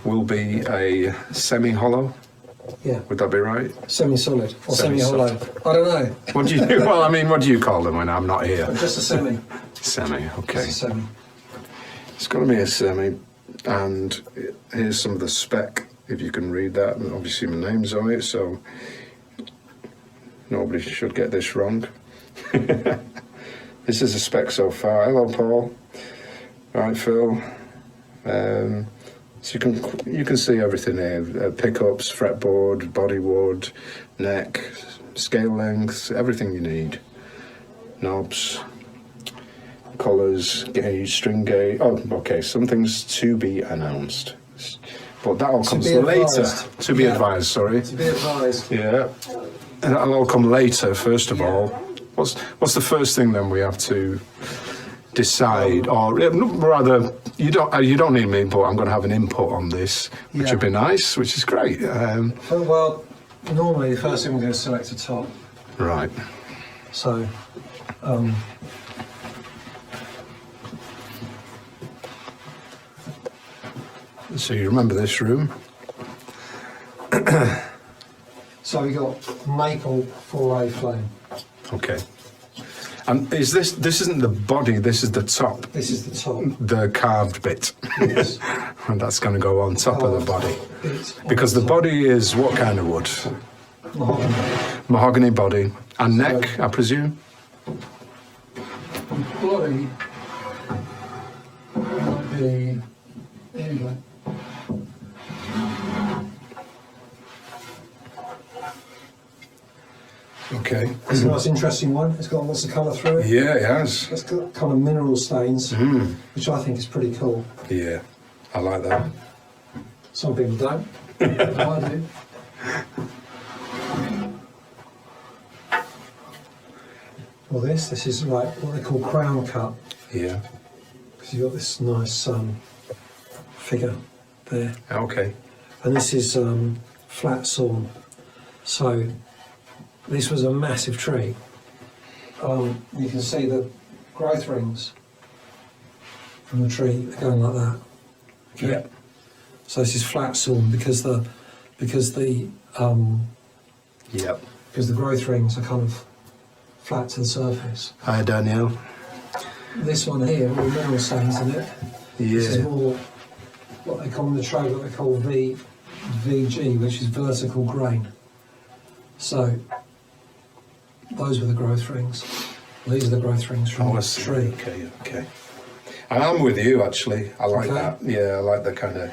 Speaker 1: will be a semi-hollow.
Speaker 2: Yeah.
Speaker 1: Would that be right?
Speaker 2: Semi-solid or
Speaker 1: Semi-solid.
Speaker 2: semi-hollow. I don't know.
Speaker 1: What do you? Well, I mean, what do you call them when I'm not here?
Speaker 2: Just a semi.
Speaker 1: Semi. Okay.
Speaker 2: Just a semi.
Speaker 1: It's going to be a semi, and here's some of the spec. If you can read that, and obviously my name's on it, so nobody should get this wrong. This is a spec so far. Hello, Paul. Right, Phil. So you can see everything here: pickups, fretboard, bodywood, neck, scale length, everything you need. Knobs, colours, gauge, string gauge. Oh, okay. Some things to be announced, but that all comes later. To be advised. Sorry.
Speaker 2: To be advised.
Speaker 1: Yeah, and that'll all come later. First of all, what's the first thing then we have to decide, or rather, you don't need me, but I'm going to have an input on this, which
Speaker 2: Yeah.
Speaker 1: would be nice, which is great.
Speaker 2: Well, normally the first thing we're going to select a top.
Speaker 1: Right.
Speaker 2: So,
Speaker 1: So you remember this room?
Speaker 2: so we got maple 4A flame.
Speaker 1: Okay. And is this isn't the body? This is the top,
Speaker 2: This is the top.
Speaker 1: the carved bit,
Speaker 2: Yes.
Speaker 1: and that's going to go on top of the body.
Speaker 2: It's on
Speaker 1: Because the
Speaker 2: top.
Speaker 1: body is what kind of wood?
Speaker 2: Mahogany.
Speaker 1: Mahogany body and neck, I presume.
Speaker 2: Body might be anyway.
Speaker 1: Okay.
Speaker 2: It's a nice, interesting one. It's got lots of colour through it.
Speaker 1: Yeah, it has.
Speaker 2: It's got kind of mineral stains, which I think is pretty cool.
Speaker 1: Yeah, I like that.
Speaker 2: Some people don't. I do. Well, this is like what they call crown cut,
Speaker 1: Yeah.
Speaker 2: because you've got this nice figure there.
Speaker 1: Okay.
Speaker 2: And this is flat sawn. So this was a massive tree. You can see the growth rings from the tree. They're going like that. Okay?
Speaker 1: Yeah.
Speaker 2: So this is flat sawn because the
Speaker 1: Yep.
Speaker 2: growth rings are kind of flat to the surface.
Speaker 6: Hi, Danielle.
Speaker 2: This one here, with mineral stains in it. This is
Speaker 6: Yeah.
Speaker 2: more what they call in the trade, what they call VG, which is vertical grain. So those were the growth rings. These are the growth rings from
Speaker 1: Oh, I
Speaker 2: the
Speaker 1: see.
Speaker 2: tree.
Speaker 1: Okay, okay. And I'm with you, actually. I like
Speaker 2: Okay.
Speaker 1: that. Yeah, I like the kind of...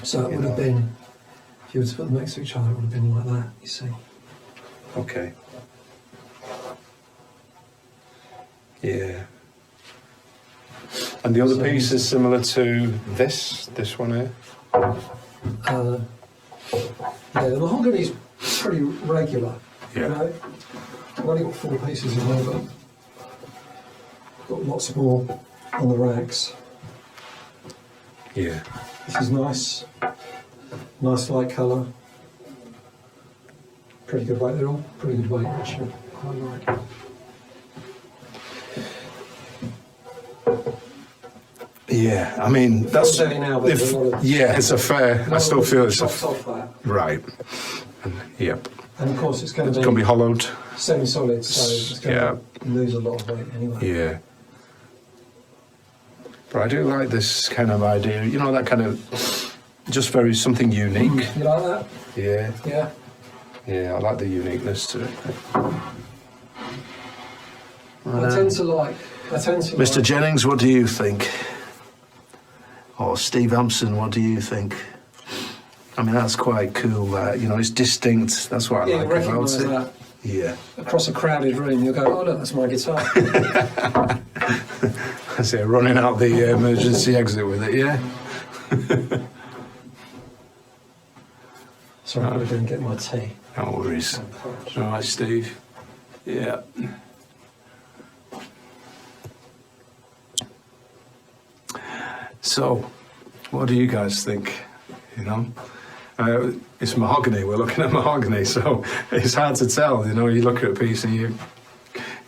Speaker 2: So it would have been, if you were to put them next to each other, it would have been like that, you see.
Speaker 1: Okay. Yeah. And the other piece is similar to this one here?
Speaker 2: Yeah, the mahogany's pretty regular.
Speaker 1: Yeah.
Speaker 2: You know? I've only got 4 pieces in there, but got lots more on the racks.
Speaker 1: Yeah.
Speaker 2: This is nice. Nice light colour. Pretty good weight. They're all pretty good weight, actually. Quite like.
Speaker 1: Yeah, I mean, that's...
Speaker 2: It's now, but there's a lot of-
Speaker 1: yeah, it's a fair... I still feel it's a...
Speaker 2: chops off that.
Speaker 1: Right. Yep.
Speaker 2: And of course, it's going
Speaker 1: It's
Speaker 2: to
Speaker 1: going to be hollowed.
Speaker 2: semi-solid, so it's going
Speaker 1: Yeah.
Speaker 2: to lose a lot of weight anyway.
Speaker 1: Yeah. But I do like this kind of idea, you know, that kind of... Just very something unique.
Speaker 2: You like that?
Speaker 1: Yeah.
Speaker 2: Yeah.
Speaker 1: Yeah, I like the uniqueness to it.
Speaker 2: I tend to like.
Speaker 6: Mr. Jennings, what do you think? Or Steve Hampson, what do you think? I mean, that's quite cool. You know, it's distinct. That's what I
Speaker 2: Yeah,
Speaker 6: like
Speaker 2: you
Speaker 6: about
Speaker 2: recognise
Speaker 6: it.
Speaker 2: that.
Speaker 6: Yeah.
Speaker 2: Across a crowded room, you'll go, oh look, that's my guitar.
Speaker 1: I say, running out the emergency exit with it, yeah?
Speaker 2: Sorry, I'm going to go and get my tea.
Speaker 1: No worries. All right, Steve. Yeah. So, what do you guys think? You know, it's mahogany. We're looking at mahogany, so it's hard to tell. You know, you look at a piece and you're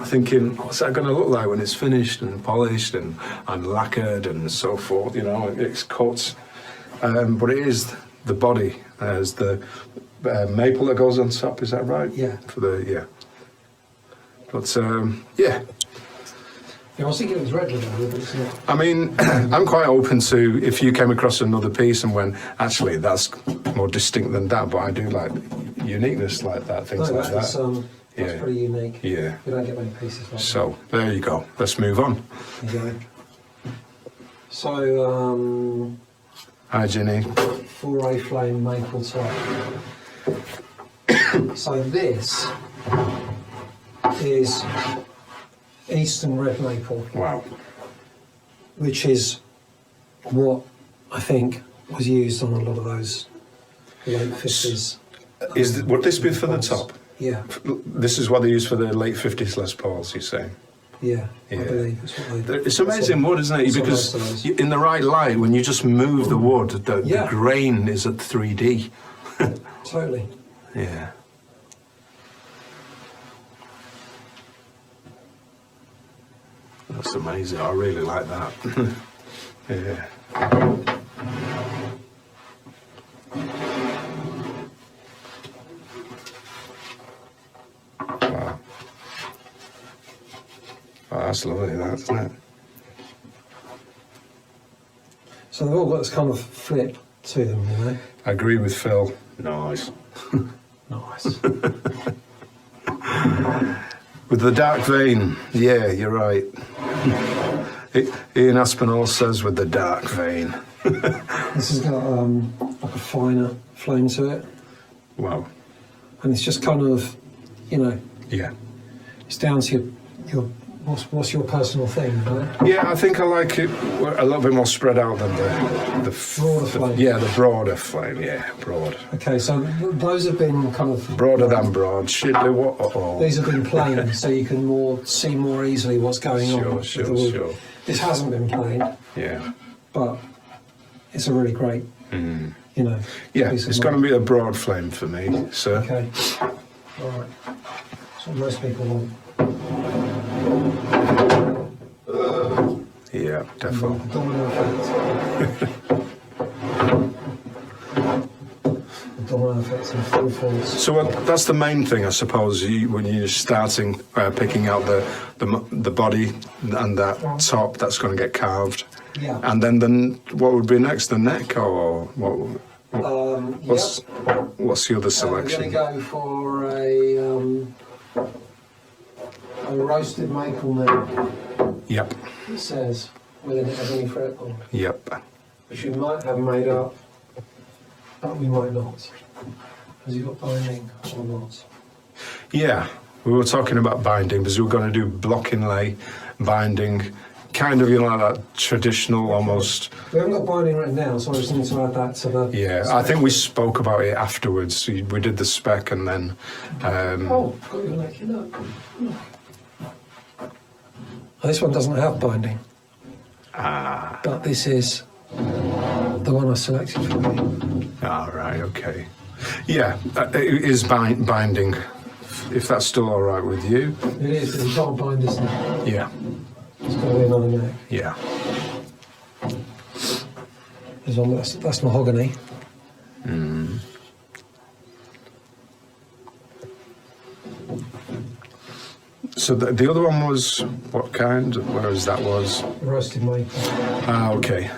Speaker 1: thinking, what's that going to look like when it's finished and polished and lacquered and so forth? You know, it's cut, but it is the body as the maple that goes on top. Is that right?
Speaker 2: Yeah.
Speaker 1: For the But yeah.
Speaker 2: Yeah, I was thinking it was red leather, but it's not.
Speaker 1: I mean, I'm quite open to if you came across another piece and went, actually, that's more distinct than that, but I do like uniqueness like that, things
Speaker 2: No,
Speaker 1: like
Speaker 2: that's,
Speaker 1: that.
Speaker 2: that's
Speaker 1: Yeah.
Speaker 2: pretty unique.
Speaker 1: Yeah.
Speaker 2: You don't get many pieces like
Speaker 1: So, there you go. Let's move on.
Speaker 2: that. There you go. So,
Speaker 1: Hi, Ginny.
Speaker 2: 4A flame maple top. So this is Eastern red maple,
Speaker 1: Wow.
Speaker 2: which is what I think was used on a lot of those late 50s.
Speaker 1: Would this be for the top?
Speaker 2: Yeah,
Speaker 1: This is what they use for the late 50s Les Pauls, you're saying?
Speaker 2: yeah,
Speaker 1: Yeah.
Speaker 2: I believe it's what they
Speaker 1: It's amazing wood, isn't it?
Speaker 2: That's what
Speaker 1: Because
Speaker 2: most of those.
Speaker 1: in the right light, when you just move the wood, the
Speaker 2: Yeah.
Speaker 1: grain is at 3D.
Speaker 2: Totally.
Speaker 1: Yeah. That's amazing. I really like that. Yeah. Wow. Oh, that's lovely, that, isn't it?
Speaker 2: So they've all got this kind of flip to them, you know.
Speaker 1: I agree with Phil. Nice.
Speaker 2: Nice.
Speaker 1: With the dark vein, yeah, you're right. Ian Aspinall says with the dark vein.
Speaker 2: This has got like a finer flame to it,
Speaker 1: Wow.
Speaker 2: and it's just kind of, you know,
Speaker 1: Yeah.
Speaker 2: It's down to your what's your personal thing, right?
Speaker 1: Yeah, I think I like it a little bit more spread out than the
Speaker 2: Broader flame.
Speaker 1: Yeah, the broader flame. Yeah, broad.
Speaker 2: Okay, so those have been kind of
Speaker 1: Broader than broad. Shiddly, what? Oh.
Speaker 2: These have been plain, so you can see more easily what's going on.
Speaker 1: Sure,
Speaker 2: with the wood.
Speaker 1: sure.
Speaker 2: This hasn't been plain,
Speaker 1: Yeah.
Speaker 2: but it's a really great, you know.
Speaker 1: Yeah,
Speaker 2: piece of
Speaker 1: it's going to
Speaker 2: wood.
Speaker 1: be a broad flame for me, sir.
Speaker 2: Okay. All right. That's what most people want.
Speaker 1: Yeah, definitely.
Speaker 2: The domino effect. The domino effect in full force.
Speaker 1: So that's the main thing, I suppose, when you're starting picking out the body and that top that's going to get carved.
Speaker 2: Yeah.
Speaker 1: And then what would be next? The neck, or what? What's the other
Speaker 2: We're
Speaker 1: selection?
Speaker 2: going to go for a roasted maple neck.
Speaker 1: Yep.
Speaker 2: It says within it any fretboard,
Speaker 1: Yep.
Speaker 2: which we might have made up, but we might not. Has he got binding or not?
Speaker 1: Yeah, we were talking about binding because we were going to do block inlay, binding, kind of, like that traditional almost.
Speaker 2: We haven't got binding written down, so I just need to add that to the.
Speaker 1: Yeah, I think we spoke about it afterwards. We did the spec and then.
Speaker 2: Oh, got your neck, you know. Oh, this one doesn't have binding. But this is the one I selected for you.
Speaker 1: All right, okay. Yeah, it is binding, if that's still all right with you.
Speaker 2: It is, but you can't bind this neck.
Speaker 1: Yeah,
Speaker 2: It's got to be another neck.
Speaker 1: yeah.
Speaker 2: There's one that's mahogany.
Speaker 1: So the other one was what kind? Whereas that was.
Speaker 2: Roasted maple.
Speaker 1: Okay.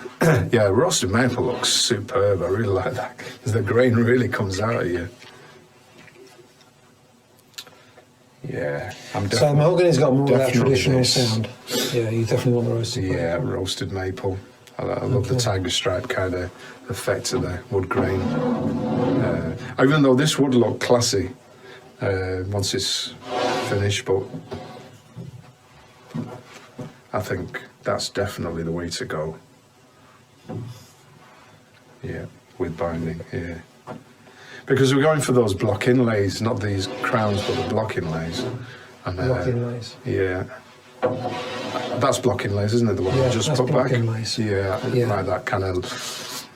Speaker 1: Yeah, roasted maple looks superb. I really like that. 'Cause the grain really comes out of you. Yeah, I'm
Speaker 2: So
Speaker 1: definitely.
Speaker 2: mahogany's got more of that
Speaker 1: definitely
Speaker 2: traditional
Speaker 1: this.
Speaker 2: sound. Yeah, you definitely want the roasted
Speaker 1: Yeah,
Speaker 2: maple.
Speaker 1: roasted maple. I love the tiger stripe kind of effect to the wood grain. Even though this would look classy once it's finished, but I think that's definitely the way to go. Yeah, with binding, yeah. Because we're going for those block inlays, not these crowns, but the block inlays. And,
Speaker 2: Block inlays.
Speaker 1: Yeah. That's block inlays, isn't it? The one
Speaker 2: Yeah,
Speaker 1: you just
Speaker 2: that's
Speaker 1: put
Speaker 2: block
Speaker 1: back?
Speaker 2: inlays.
Speaker 1: Yeah,
Speaker 2: Yeah.
Speaker 1: like that kind of.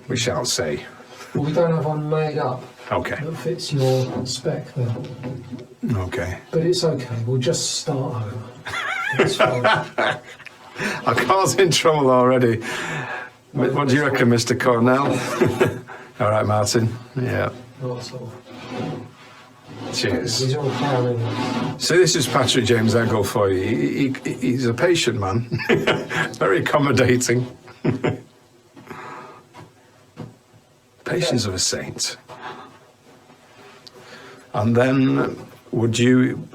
Speaker 1: We shan't say.
Speaker 2: Well, we don't have one made up
Speaker 1: Okay.
Speaker 2: that fits your spec then.
Speaker 1: Okay.
Speaker 2: But it's okay, we'll just start over. It's fine.
Speaker 1: I caused in trouble already. What do you reckon, Mr. Cornell? All right, Martin. Yeah.
Speaker 2: Not at all.
Speaker 1: Cheers.
Speaker 2: These are all power inlays.
Speaker 1: So this is Patrick James Eggle for you. He's a patient man, very accommodating. Patience of a saint. And then, would you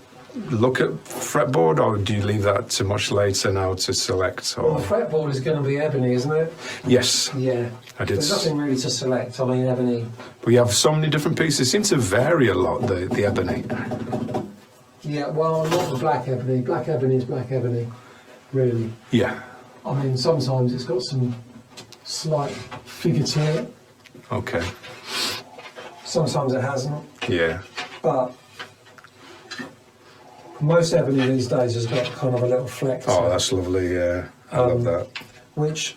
Speaker 1: look at fretboard, or do you leave that to much later now to select?
Speaker 2: Well,
Speaker 1: Or
Speaker 2: the fretboard is going to be ebony, isn't it?
Speaker 1: yes,
Speaker 2: Yeah.
Speaker 1: I did.
Speaker 2: There's nothing really to select. I mean, ebony.
Speaker 1: We have so many different pieces. Seem to vary a lot. The ebony.
Speaker 2: Yeah, well, not the black ebony. Black ebony is black ebony, really.
Speaker 1: Yeah.
Speaker 2: I mean, sometimes it's got some slight figure to it.
Speaker 1: Okay.
Speaker 2: Sometimes it hasn't.
Speaker 1: Yeah.
Speaker 2: But most ebony these days has got kind of a little fleck to
Speaker 1: Oh,
Speaker 2: it,
Speaker 1: that's lovely. Yeah, I love that.
Speaker 2: which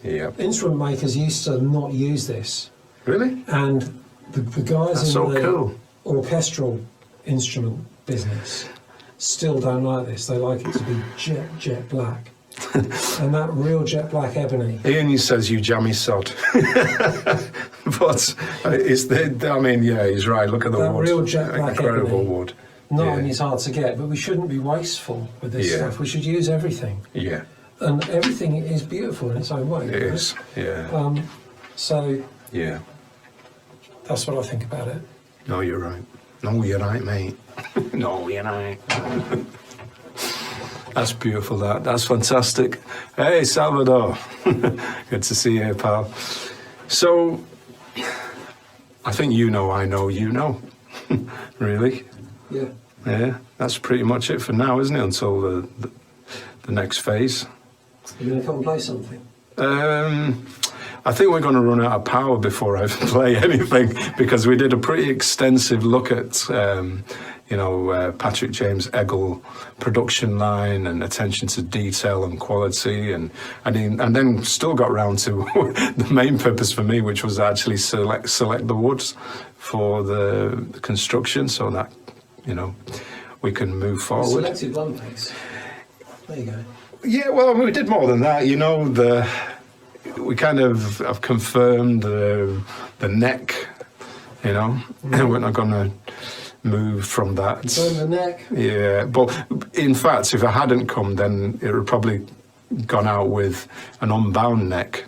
Speaker 1: Yeah.
Speaker 2: instrument makers used to not use this.
Speaker 1: Really?
Speaker 2: And the guys
Speaker 1: That's
Speaker 2: in
Speaker 1: so
Speaker 2: the
Speaker 1: cool.
Speaker 2: orchestral instrument business still don't like this. They like it to be jet black. And that real jet black ebony.
Speaker 1: Ian says you jammy sod. But it's I mean, yeah, he's right. Look at the
Speaker 2: That
Speaker 1: wood.
Speaker 2: real jet black
Speaker 1: Incredible
Speaker 2: ebony.
Speaker 1: wood.
Speaker 2: Not
Speaker 1: Yeah.
Speaker 2: only is hard to get, but we shouldn't be wasteful with this
Speaker 1: Yeah.
Speaker 2: stuff. We should use everything.
Speaker 1: Yeah,
Speaker 2: And everything is beautiful in its own way.
Speaker 1: it is. Yeah.
Speaker 2: So
Speaker 1: Yeah.
Speaker 2: that's what I think about it.
Speaker 1: No, you're right. No, you're right, mate. No, you're right. That's beautiful, that's fantastic. Hey, Salvador. Good to see you, pal. So, I think you know, I know, you know. Really?
Speaker 2: Yeah.
Speaker 1: Yeah, that's pretty much it for now, isn't it? Until the next phase.
Speaker 2: You're going to come and play something?
Speaker 1: I think we're going to run out of power before I play anything, because we did a pretty extensive look at, Patrick James Eggle production line and attention to detail and quality, and then still got round to the main purpose for me, which was actually select the woods for the construction, so that we can move forward.
Speaker 2: You selected one piece. There you go.
Speaker 1: Yeah, well, we did more than that. We kind of have confirmed the neck. We're not going to move from that.
Speaker 2: Confirm the neck.
Speaker 1: Yeah, but in fact, if I hadn't come, then it would probably gone out with an unbound neck.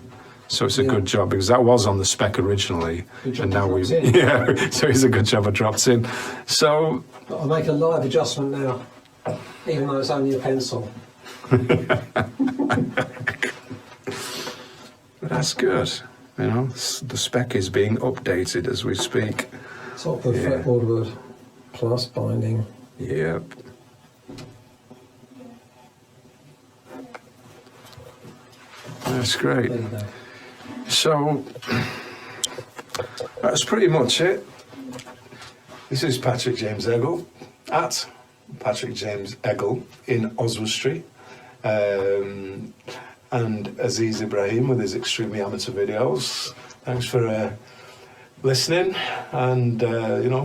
Speaker 1: So it's a good job, because that was on the spec originally, and now we so it's a good job I dropped in. So
Speaker 2: I'll make a live adjustment now, even though it's only a pencil.
Speaker 1: That's good. The spec is being updated as we speak.
Speaker 2: Top of fretboard wood, plus binding.
Speaker 1: Yep. That's great.
Speaker 2: There you go.
Speaker 1: So that's pretty much it. This is Patrick James Eggle at Patrick James Eggle in Oswestry, and Aziz Ibrahim with his extremely amateur videos. Thanks for listening and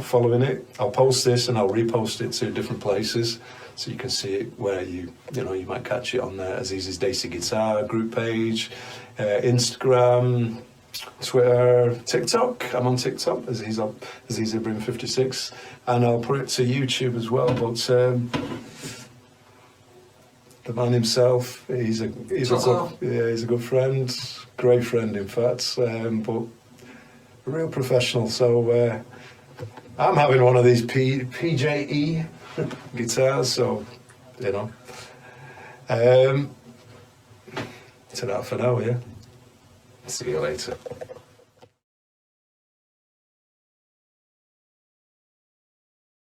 Speaker 1: following it. I'll post this and I'll repost it to different places, so you can see it where you might catch it on Aziz's DEEZER Guitar group page, Instagram, Twitter, TikTok. I'm on TikTok, Aziz Ibrahim 56, and I'll put it to YouTube as well. But the man himself, he's a good friend, great friend in fact, but a real professional. So I'm having one of these PJE guitars, so to that for now, yeah. See you later.